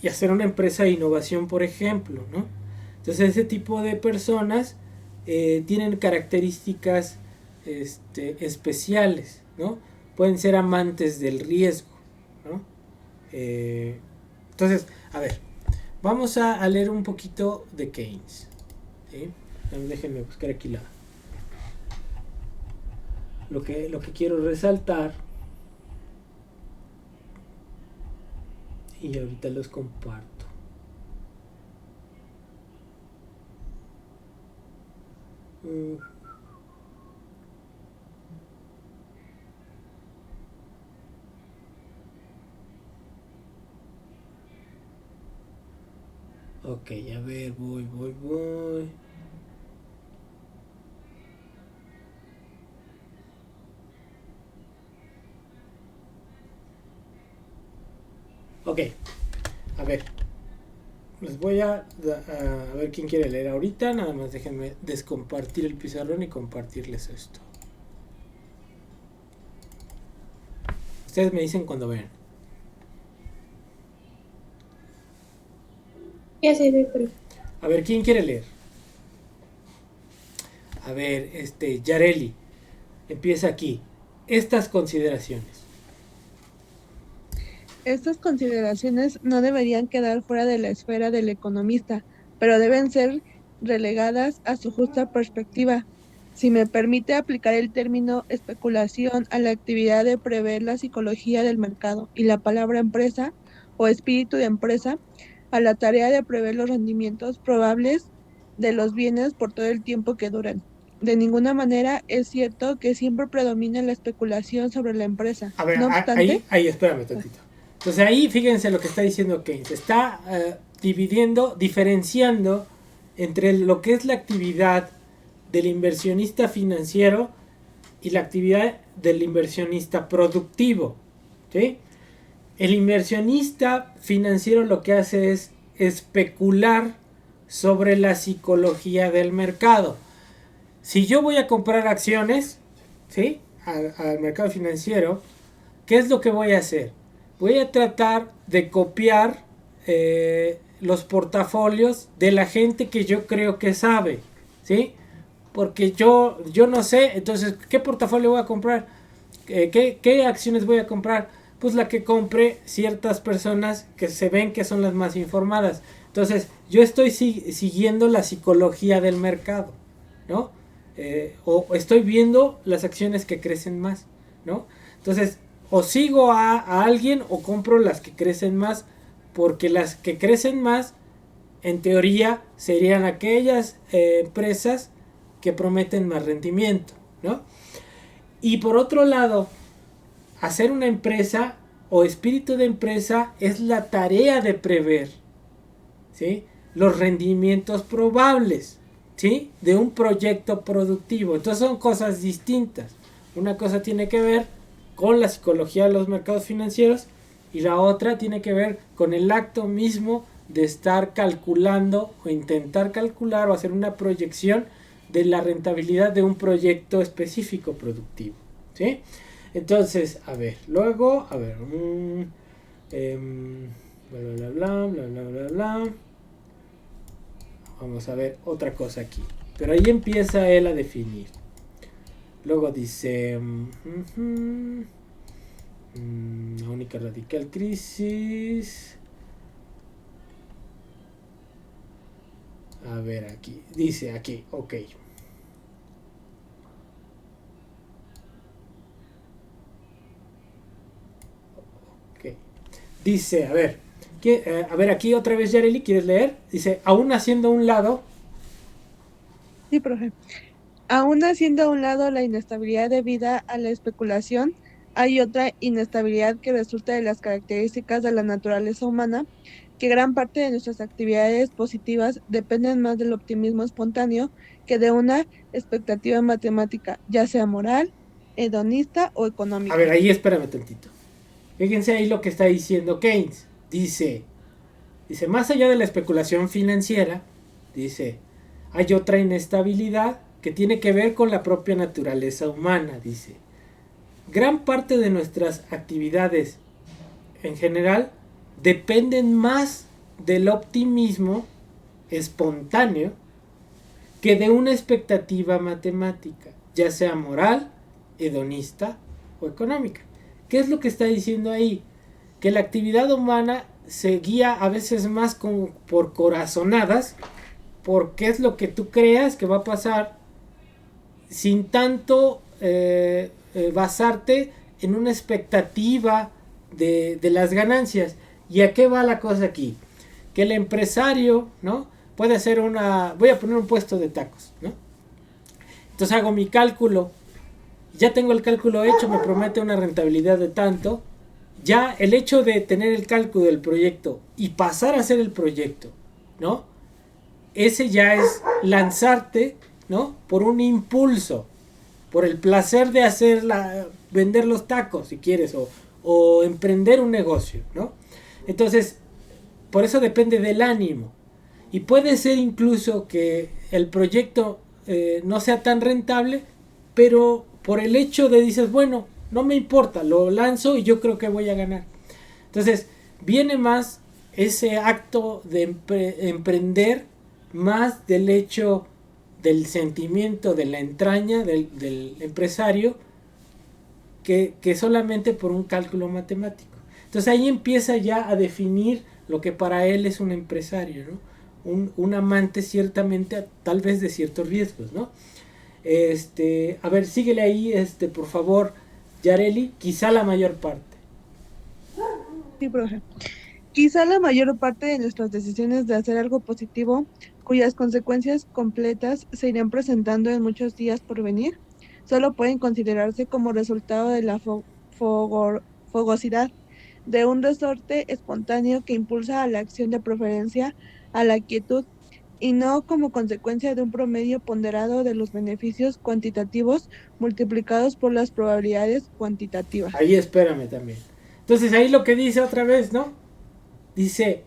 y hacer una empresa de innovación, por ejemplo, ¿no? Entonces ese tipo de personas tienen características especiales, ¿no? Pueden ser amantes del riesgo, ¿no? Entonces, a ver, vamos a leer un poquito de Keynes, ¿sí? Déjenme buscar aquí lo que quiero resaltar, y ahorita los comparto. Ok, a ver, voy. Ok, a ver. Les voy a ver quién quiere leer ahorita. Nada más déjenme descompartir el pizarrón y compartirles esto. Ustedes me dicen cuando vean. Ya se ve, pero... A ver, ¿quién quiere leer? A ver, Yareli. Empieza aquí. Estas consideraciones. Estas consideraciones no deberían quedar fuera de la esfera del economista, pero deben ser relegadas a su justa perspectiva. Si me permite aplicar el término especulación a la actividad de prever la psicología del mercado y la palabra empresa o espíritu de empresa a la tarea de prever los rendimientos probables de los bienes por todo el tiempo que duran. De ninguna manera es cierto que siempre predomina la especulación sobre la empresa. A ver, no obstante, ahí, espérame tantito. Entonces ahí fíjense lo que está diciendo Keynes. Está diferenciando entre lo que es la actividad del inversionista financiero y la actividad del inversionista productivo, ¿sí? El inversionista financiero lo que hace es especular sobre la psicología del mercado. Si yo voy a comprar acciones, ¿sí?, al mercado financiero, ¿qué es lo que voy a hacer? Voy a tratar de copiar los portafolios de la gente que yo creo que sabe, ¿sí? Porque yo no sé, entonces, ¿qué portafolio voy a comprar? ¿Qué acciones voy a comprar? Pues la que compre ciertas personas que se ven que son las más informadas. Entonces, yo estoy siguiendo la psicología del mercado, ¿no? O estoy viendo las acciones que crecen más, ¿no? Entonces, o sigo a alguien o compro las que crecen más, porque las que crecen más, en teoría, serían aquellas empresas que prometen más rendimiento, ¿no? Y por otro lado, hacer una empresa o espíritu de empresa es la tarea de prever, ¿sí?, los rendimientos probables, ¿sí?, de un proyecto productivo. Entonces son cosas distintas. Una cosa tiene que ver con la psicología de los mercados financieros y la otra tiene que ver con el acto mismo de estar calculando o intentar calcular o hacer una proyección de la rentabilidad de un proyecto específico productivo, ¿sí? Entonces, a ver, luego, a ver, bla, bla, bla, bla, bla, bla, bla. Vamos a ver otra cosa aquí. Pero ahí empieza él a definir. Luego dice, la única radical crisis. A ver aquí, dice aquí, ok. Dice, a ver, aquí otra vez, Yareli, ¿quieres leer? Dice, aún haciendo a un lado. Sí, profe. Aún haciendo a un lado la inestabilidad debida a la especulación, hay otra inestabilidad que resulta de las características de la naturaleza humana, que gran parte de nuestras actividades positivas dependen más del optimismo espontáneo que de una expectativa matemática, ya sea moral, hedonista o A económica. ver, ahí espérame tantito. Fíjense ahí lo que está diciendo Keynes. Dice, más allá de la especulación financiera, dice, hay otra inestabilidad que tiene que ver con la propia naturaleza humana, dice. Gran parte de nuestras actividades en general dependen más del optimismo espontáneo que de una expectativa matemática, ya sea moral, hedonista o económica. ¿Qué es lo que está diciendo ahí? Que la actividad humana se guía a veces más por corazonadas, porque es lo que tú creas que va a pasar, sin tanto basarte en una expectativa de las ganancias. ¿Y a qué va la cosa aquí? Que el empresario, ¿no?, puede hacer voy a poner un puesto de tacos, ¿no? Entonces hago mi cálculo, ya tengo el cálculo hecho, me promete una rentabilidad de tanto. Ya el hecho de tener el cálculo del proyecto y pasar a hacer el proyecto, ¿no?, ese ya es lanzarte, ¿no?, por un impulso, por el placer de vender los tacos, si quieres, o emprender un negocio, ¿no? Entonces, por eso depende del ánimo. Y puede ser incluso que el proyecto no sea tan rentable, pero por el hecho de dices, bueno, no me importa, lo lanzo y yo creo que voy a ganar. Entonces, viene más ese acto de emprender, más del hecho del sentimiento, de la entraña del empresario, que solamente por un cálculo matemático. Entonces ahí empieza ya a definir lo que para él es un empresario, ¿no? Un amante ciertamente, tal vez de ciertos riesgos, ¿no? A ver, síguele ahí, por favor, Yareli, quizá la mayor parte. Sí, profe. Quizá la mayor parte de nuestras decisiones de hacer algo positivo, cuyas consecuencias completas se irán presentando en muchos días por venir, solo pueden considerarse como resultado de la fogosidad, de un resorte espontáneo que impulsa a la acción de preferencia a la quietud, y no como consecuencia de un promedio ponderado de los beneficios cuantitativos multiplicados por las probabilidades cuantitativas. Ahí espérame también. Entonces ahí lo que dice otra vez, ¿no? Dice,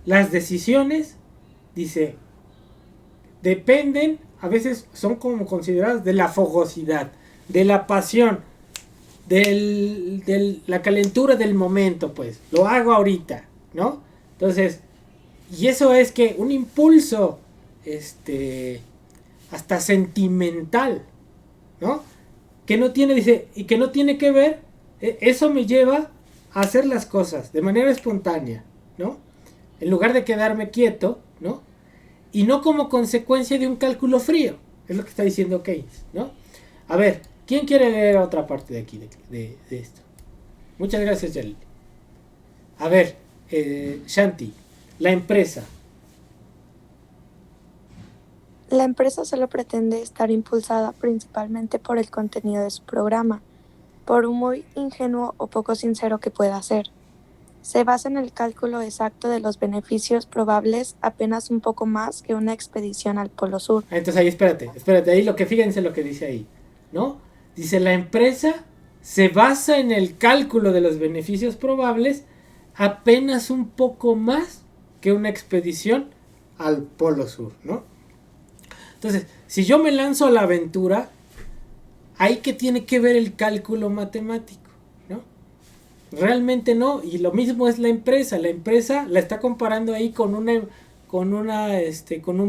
las decisiones, dice, dependen, a veces son como consideradas de la fogosidad, de la pasión, la calentura del momento, pues, lo hago ahorita, ¿no? Entonces, y eso es que un impulso, hasta sentimental, ¿no? Que no tiene, dice, y que no tiene que ver, eso me lleva a hacer las cosas de manera espontánea, ¿no? En lugar de quedarme quieto, ¿no? Y no como consecuencia de un cálculo frío, es lo que está diciendo Keynes, ¿no? A ver, ¿quién quiere leer otra parte de aquí, de esto? Muchas gracias, Yalil. A ver, Shanti, la empresa. La empresa solo pretende estar impulsada principalmente por el contenido de su programa, por un muy ingenuo o poco sincero que pueda ser. Se basa en el cálculo exacto de los beneficios probables apenas un poco más que una expedición al Polo Sur. Entonces ahí, espérate, ahí fíjense lo que dice ahí, ¿no? Dice, la empresa se basa en el cálculo de los beneficios probables apenas un poco más que una expedición al Polo Sur, ¿no? Entonces, si yo me lanzo a la aventura, ¿ahí qué tiene que ver el cálculo matemático? ¿No? Realmente no, y lo mismo es la empresa la está comparando ahí con un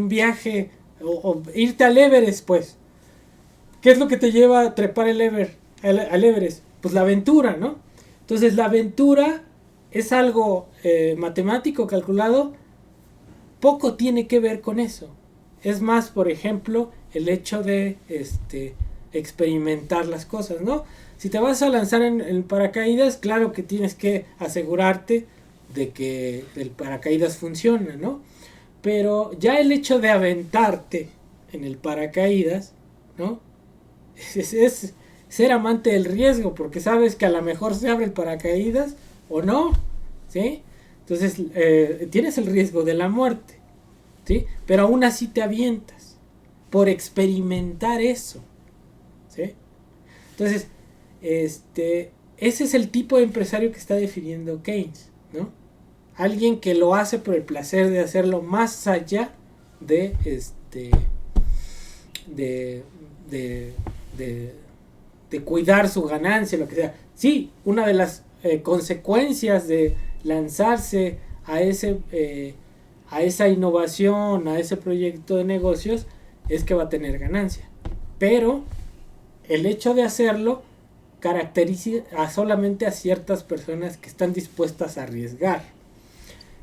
viaje, o irte al Everest, pues. ¿Qué es lo que te lleva a trepar al Everest? Pues la aventura, ¿no? Entonces la aventura es algo matemático, calculado, poco tiene que ver con eso. Es más, por ejemplo, el hecho de experimentar las cosas, ¿no? Si te vas a lanzar en paracaídas, claro que tienes que asegurarte de que el paracaídas funciona, ¿no? Pero ya el hecho de aventarte en el paracaídas, ¿no? Es ser amante del riesgo, porque sabes que a lo mejor se abre el paracaídas o no, ¿sí? Entonces tienes el riesgo de la muerte, ¿sí? Pero aún así te avientas por experimentar eso, ¿sí? Entonces, ese es el tipo de empresario que está definiendo Keynes, ¿no? Alguien que lo hace por el placer de hacerlo más allá de cuidar su ganancia, lo que sea. Sí, una de las consecuencias de lanzarse a esa innovación, a ese proyecto de negocios, es que va a tener ganancia. Pero el hecho de hacerlo caracteriza solamente a ciertas personas que están dispuestas a arriesgar.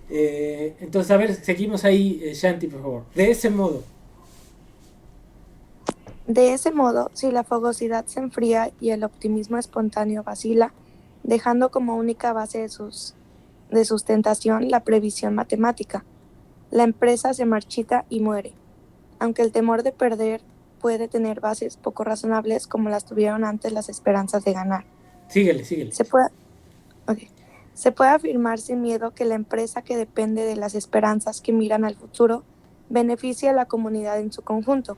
Entonces, a ver, seguimos ahí, Shanti, por favor. De ese modo, si la fogosidad se enfría y el optimismo espontáneo vacila, dejando como única base de sustentación la previsión matemática, la empresa se marchita y muere, aunque el temor de perder puede tener bases poco razonables como las tuvieron antes las esperanzas de ganar. Síguele. Se puede afirmar sin miedo que la empresa que depende de las esperanzas que miran al futuro beneficia a la comunidad en su conjunto,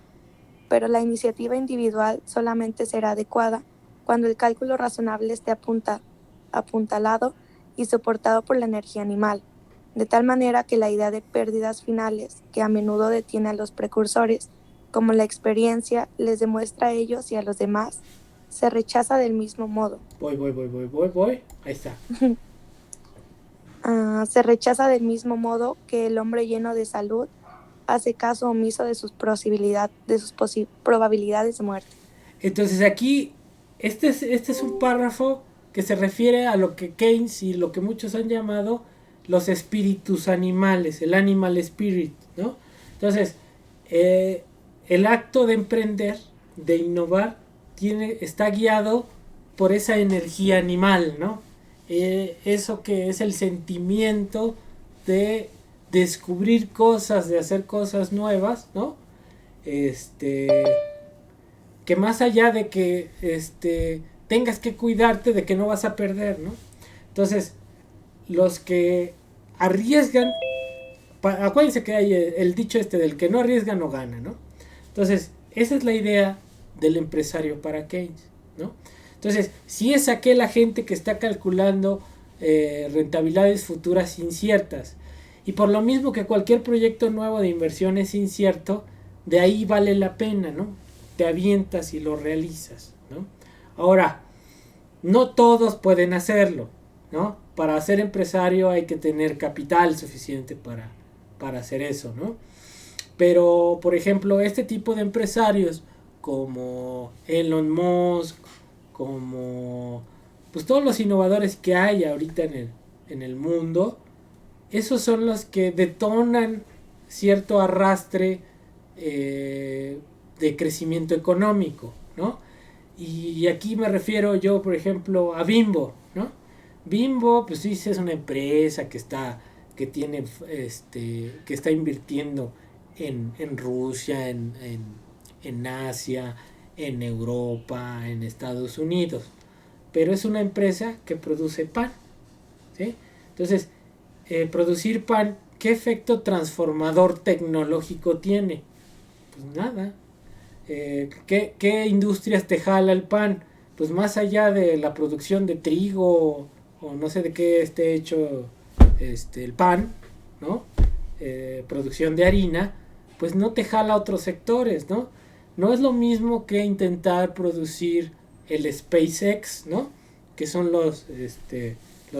pero la iniciativa individual solamente será adecuada cuando el cálculo razonable esté apuntalado y soportado por la energía animal, de tal manera que la idea de pérdidas finales, que a menudo detiene a los precursores, como la experiencia les demuestra a ellos y a los demás, se rechaza del mismo modo. Voy. Ahí está. Se rechaza del mismo modo que el hombre lleno de salud hace caso omiso de sus probabilidades de muerte. Entonces aquí, este es un párrafo que se refiere a lo que Keynes y lo que muchos han llamado los espíritus animales, el animal spirit, ¿no? Entonces, el acto de emprender, de innovar, está guiado por esa energía animal, ¿no? Eso que es el sentimiento de descubrir cosas, de hacer cosas nuevas, ¿no? Que más allá de que tengas que cuidarte de que no vas a perder, ¿no? Entonces, los que arriesgan, acuérdense que hay el dicho del que no arriesga no gana, ¿no? Entonces, esa es la idea del empresario para Keynes, ¿no? Entonces, si es aquella gente que está calculando rentabilidades futuras inciertas. Y por lo mismo que cualquier proyecto nuevo de inversión es incierto, de ahí vale la pena, ¿no? Te avientas y lo realizas, ¿no? Ahora, no todos pueden hacerlo, ¿no? Para ser empresario hay que tener capital suficiente para hacer eso, ¿no? Pero, por ejemplo, este tipo de empresarios como Elon Musk, como pues todos los innovadores que hay ahorita en el mundo, esos son los que detonan cierto arrastre de crecimiento económico, ¿no? Y aquí me refiero yo, por ejemplo, a Bimbo, ¿no? Bimbo, pues sí, es una empresa que está invirtiendo en Rusia, en Asia, en Europa, en Estados Unidos, pero es una empresa que produce pan, ¿sí? Entonces, producir pan, ¿qué efecto transformador tecnológico tiene? Pues nada. ¿Qué industrias te jala el pan? Pues más allá de la producción de trigo o no sé de qué esté hecho el pan, ¿no? Producción de harina, pues no te jala otros sectores, ¿no? No es lo mismo que intentar producir el SpaceX, ¿no? Que son los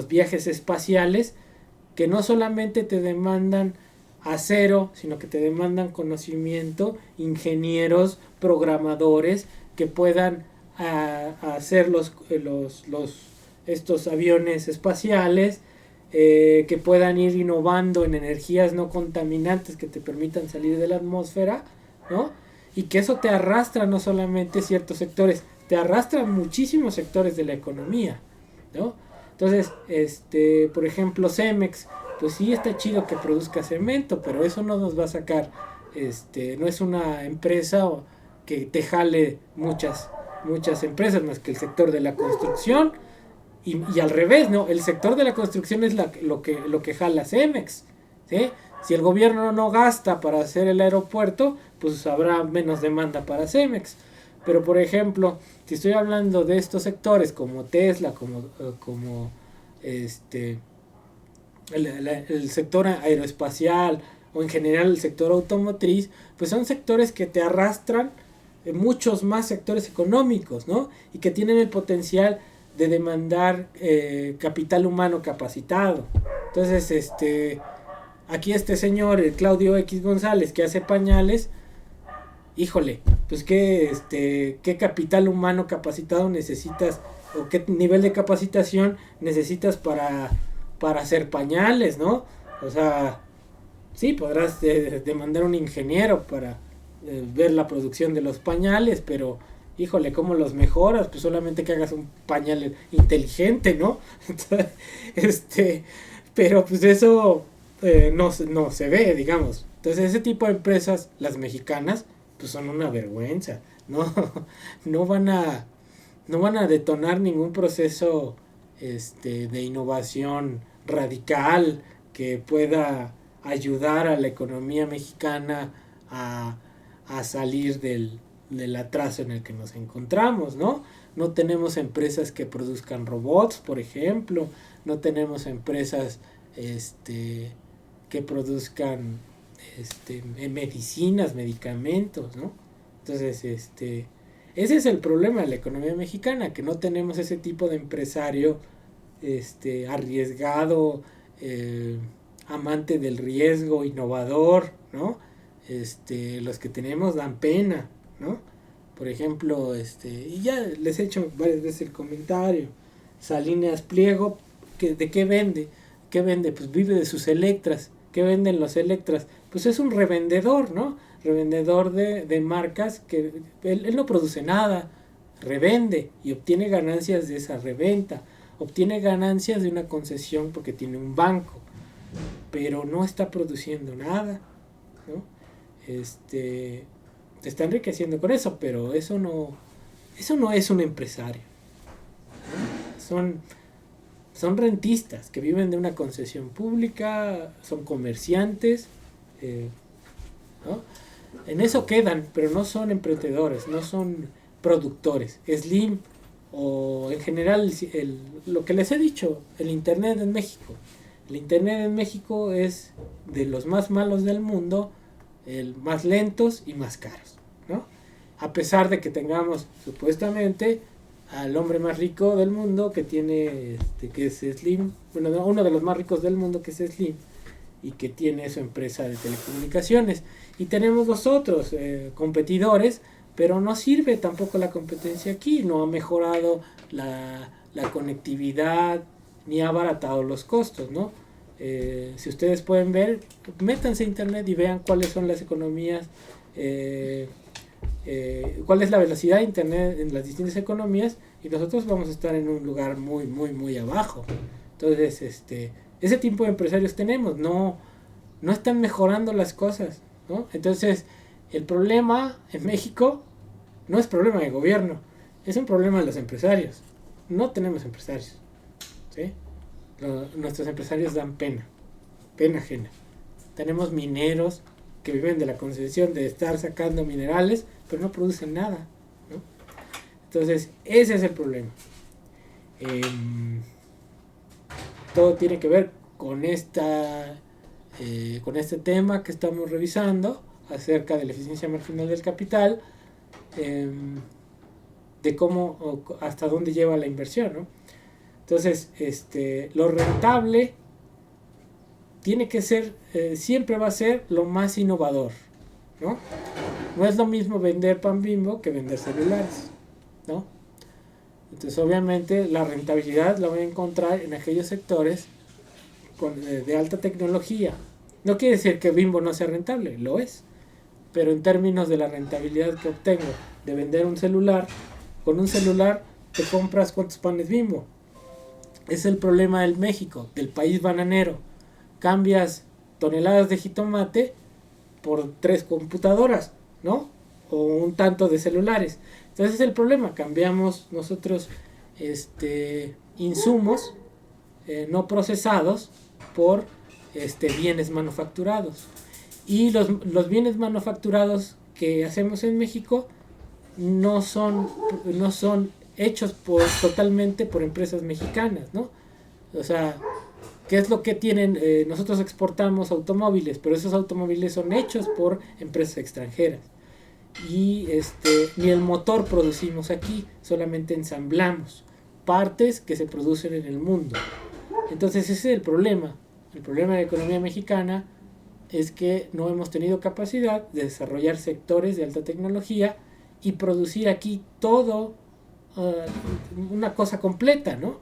viajes espaciales, que no solamente te demandan acero, sino que te demandan conocimiento, ingenieros, programadores que puedan hacer estos aviones espaciales, que puedan ir innovando en energías no contaminantes que te permitan salir de la atmósfera, ¿no? Y que eso te arrastra no solamente ciertos sectores, te arrastra muchísimos sectores de la economía, ¿no? Entonces, por ejemplo, Cemex, pues sí está chido que produzca cemento, pero eso no nos va a sacar, no es una empresa que te jale muchas empresas más que el sector de la construcción, y al revés, ¿no? El sector de la construcción es lo que jala Cemex, ¿sí? Si el gobierno no gasta para hacer el aeropuerto, pues habrá menos demanda para Cemex. Pero por ejemplo, si estoy hablando de estos sectores como Tesla, como el sector aeroespacial o en general el sector automotriz, pues son sectores que te arrastran muchos más sectores económicos, ¿no? Y que tienen el potencial de demandar capital humano capacitado. Entonces, aquí este señor, el Claudio X González, que hace pañales, híjole, pues qué capital humano capacitado necesitas, o qué nivel de capacitación necesitas para hacer pañales, ¿no? O sea, sí, podrás demandar un ingeniero para ver la producción de los pañales, pero híjole, ¿cómo los mejoras? Pues solamente que hagas un pañal inteligente, ¿no? Pero pues eso no se ve, digamos. Entonces ese tipo de empresas, las mexicanas, pues son una vergüenza. No van a detonar ningún proceso de innovación radical que pueda ayudar a la economía mexicana a salir del atraso en el que nos encontramos, ¿no? No tenemos empresas que produzcan robots, por ejemplo, no tenemos empresas que produzcan medicinas, medicamentos, ¿no? Entonces, ese es el problema de la economía mexicana, que no tenemos ese tipo de empresario arriesgado, amante del riesgo, innovador, ¿no? Los que tenemos dan pena, ¿no? Por ejemplo, y ya les he hecho varias veces el comentario, Salinas Pliego, ¿de qué vende? ¿Qué vende? Pues vive de sus Electras. ¿Qué venden los Electras? Pues es un revendedor, ¿no? Revendedor de marcas que él no produce nada, revende y obtiene ganancias de esa reventa, obtiene ganancias de una concesión porque tiene un banco, pero no está produciendo nada, ¿no? Se está enriqueciendo con eso, pero eso no es un empresario. Son rentistas que viven de una concesión pública, son comerciantes, ¿no? En eso quedan, pero no son emprendedores, no son productores. Slim o en general lo que les he dicho, el Internet en México. El Internet en México es de los más malos del mundo, el más lentos y más caros, ¿no? A pesar de que tengamos supuestamente al hombre más rico del mundo que tiene, que es Slim, bueno, uno de los más ricos del mundo que es Slim, y que tiene su empresa de telecomunicaciones. Y tenemos los otros competidores, pero no sirve tampoco la competencia aquí, no ha mejorado la conectividad, ni ha abaratado los costos, ¿no? Si ustedes pueden ver, métanse a internet y vean cuáles son las economías, cuál es la velocidad de internet en las distintas economías, y nosotros vamos a estar en un lugar muy, muy, muy abajo. Entonces, ese tipo de empresarios tenemos, no están mejorando las cosas, ¿no? Entonces, el problema en México no es problema del gobierno, es un problema de los empresarios. No tenemos empresarios, ¿sí? Nuestros empresarios dan pena ajena. Tenemos mineros que viven de la concesión de estar sacando minerales, pero no producen nada, ¿no? Entonces, ese es el problema. Todo tiene que ver con con este tema que estamos revisando acerca de la eficiencia marginal del capital, de cómo hasta dónde lleva la inversión, ¿no? Entonces, lo rentable tiene que ser, siempre va a ser lo más innovador, ¿no? No es lo mismo vender pan Bimbo que vender celulares, ¿no? Entonces, obviamente, la rentabilidad la voy a encontrar en aquellos sectores de alta tecnología. No quiere decir que Bimbo no sea rentable, lo es. Pero en términos de la rentabilidad que obtengo de vender un celular, con un celular te compras cuántos panes Bimbo. Es el problema del México, del país bananero. Cambias toneladas de jitomate por 3 computadoras, ¿no? O un tanto de celulares. Entonces es el problema, cambiamos nosotros insumos no procesados por bienes manufacturados. Y los bienes manufacturados que hacemos en México no son hechos totalmente por empresas mexicanas, ¿no? O sea, ¿qué es lo que tienen? Nosotros exportamos automóviles, pero esos automóviles son hechos por empresas extranjeras. Y ni el motor producimos aquí, solamente ensamblamos partes que se producen en el mundo. Entonces ese es el problema. El problema de la economía mexicana es que no hemos tenido capacidad de desarrollar sectores de alta tecnología y producir aquí todo, una cosa completa, ¿no?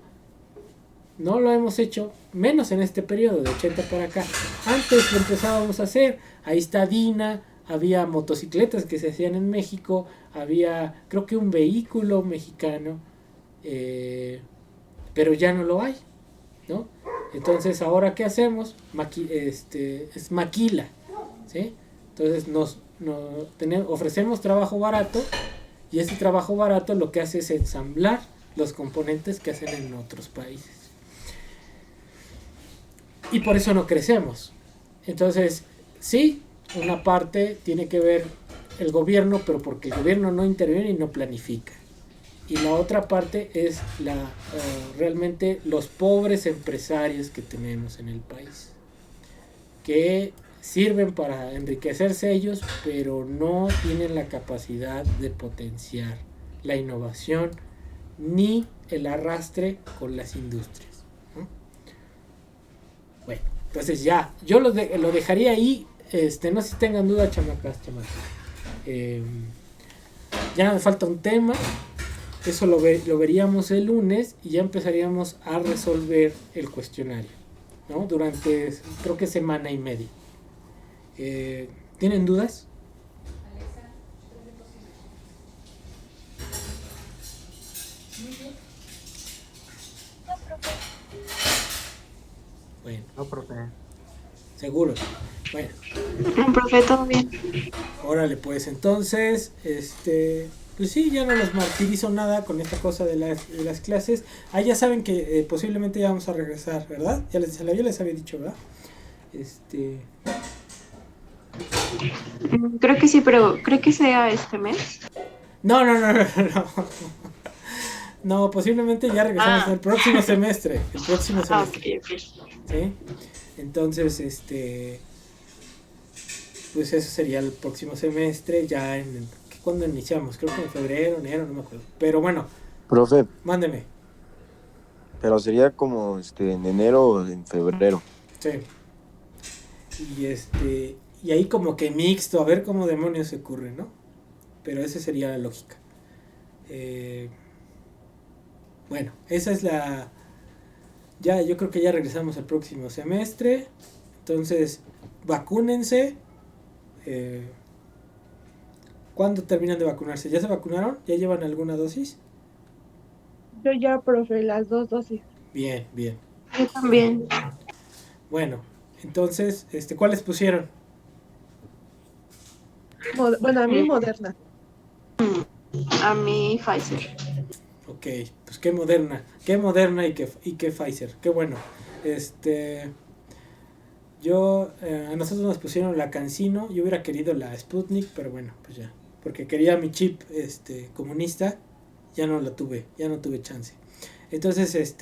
No lo hemos hecho, menos en este periodo de 80 para acá. Antes lo empezábamos a hacer. Ahí está Dina, había motocicletas que se hacían en México, había creo que un vehículo mexicano, pero ya no lo hay, ¿no? Entonces, ¿ahora qué hacemos? Es maquila, ¿sí? Entonces ofrecemos trabajo barato, y ese trabajo barato lo que hace es ensamblar los componentes que hacen en otros países. Y por eso no crecemos. Entonces, sí, una parte tiene que ver el gobierno, pero porque el gobierno no interviene y no planifica. Y la otra parte es realmente los pobres empresarios que tenemos en el país, que sirven para enriquecerse ellos, pero no tienen la capacidad de potenciar la innovación ni el arrastre con las industrias, ¿no? Bueno, entonces ya, yo lo dejaría ahí. No sé si tengan duda, chamacas. Ya me falta un tema. Eso lo veríamos el lunes y ya empezaríamos a resolver el cuestionario, ¿no? Durante, creo que semana y media. ¿Tienen dudas? Bueno. No, profe. ¿Seguro? Bueno. No, profe, todo bien. Órale, pues entonces, pues sí, ya no los martirizo nada con esta cosa de las clases. Ya saben que posiblemente ya vamos a regresar, ¿verdad? Ya les había dicho, ¿verdad? Creo que sí, pero creo que sea este mes. No. No, posiblemente ya regresamos el próximo semestre. El próximo semestre. Ok. ¿Sí? Entonces, pues eso sería el próximo semestre, ya ¿cuándo iniciamos? Creo que en febrero, enero, no me acuerdo. Pero bueno, Profe, mándeme. pero sería como en enero o en febrero. Sí. Y ahí como que mixto, a ver cómo demonios se ocurre, ¿no? Pero esa sería la lógica. Bueno, esa es la... Ya, yo creo que ya regresamos al próximo semestre. Entonces, vacúnense. ¿Cuándo terminan de vacunarse? ¿Ya se vacunaron? ¿Ya llevan alguna dosis? Yo ya, profe, las 2 dosis. Bien, bien. Yo también. Bueno, entonces, ¿cuáles pusieron? Bueno, a mí Moderna. A mí Pfizer. Ok, pues qué Moderna y qué Pfizer, qué bueno. A nosotros nos pusieron la CanSino, yo hubiera querido la Sputnik, pero bueno, pues ya, porque quería mi chip comunista, ya no tuve chance. Entonces,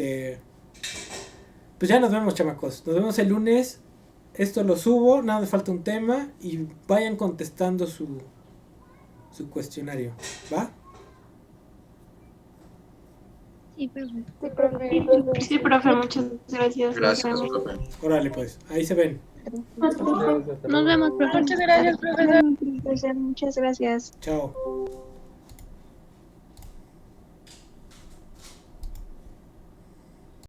pues ya nos vemos, chamacos, nos vemos el lunes. Esto lo subo, nada me falta un tema y vayan contestando su cuestionario, ¿va? Sí, profe. Sí, profe, muchas gracias. Gracias, Nos vemos. profe. Órale pues, ahí se ven. Nos vemos, profe. Muchas gracias, profesor. Muchas gracias. Chao.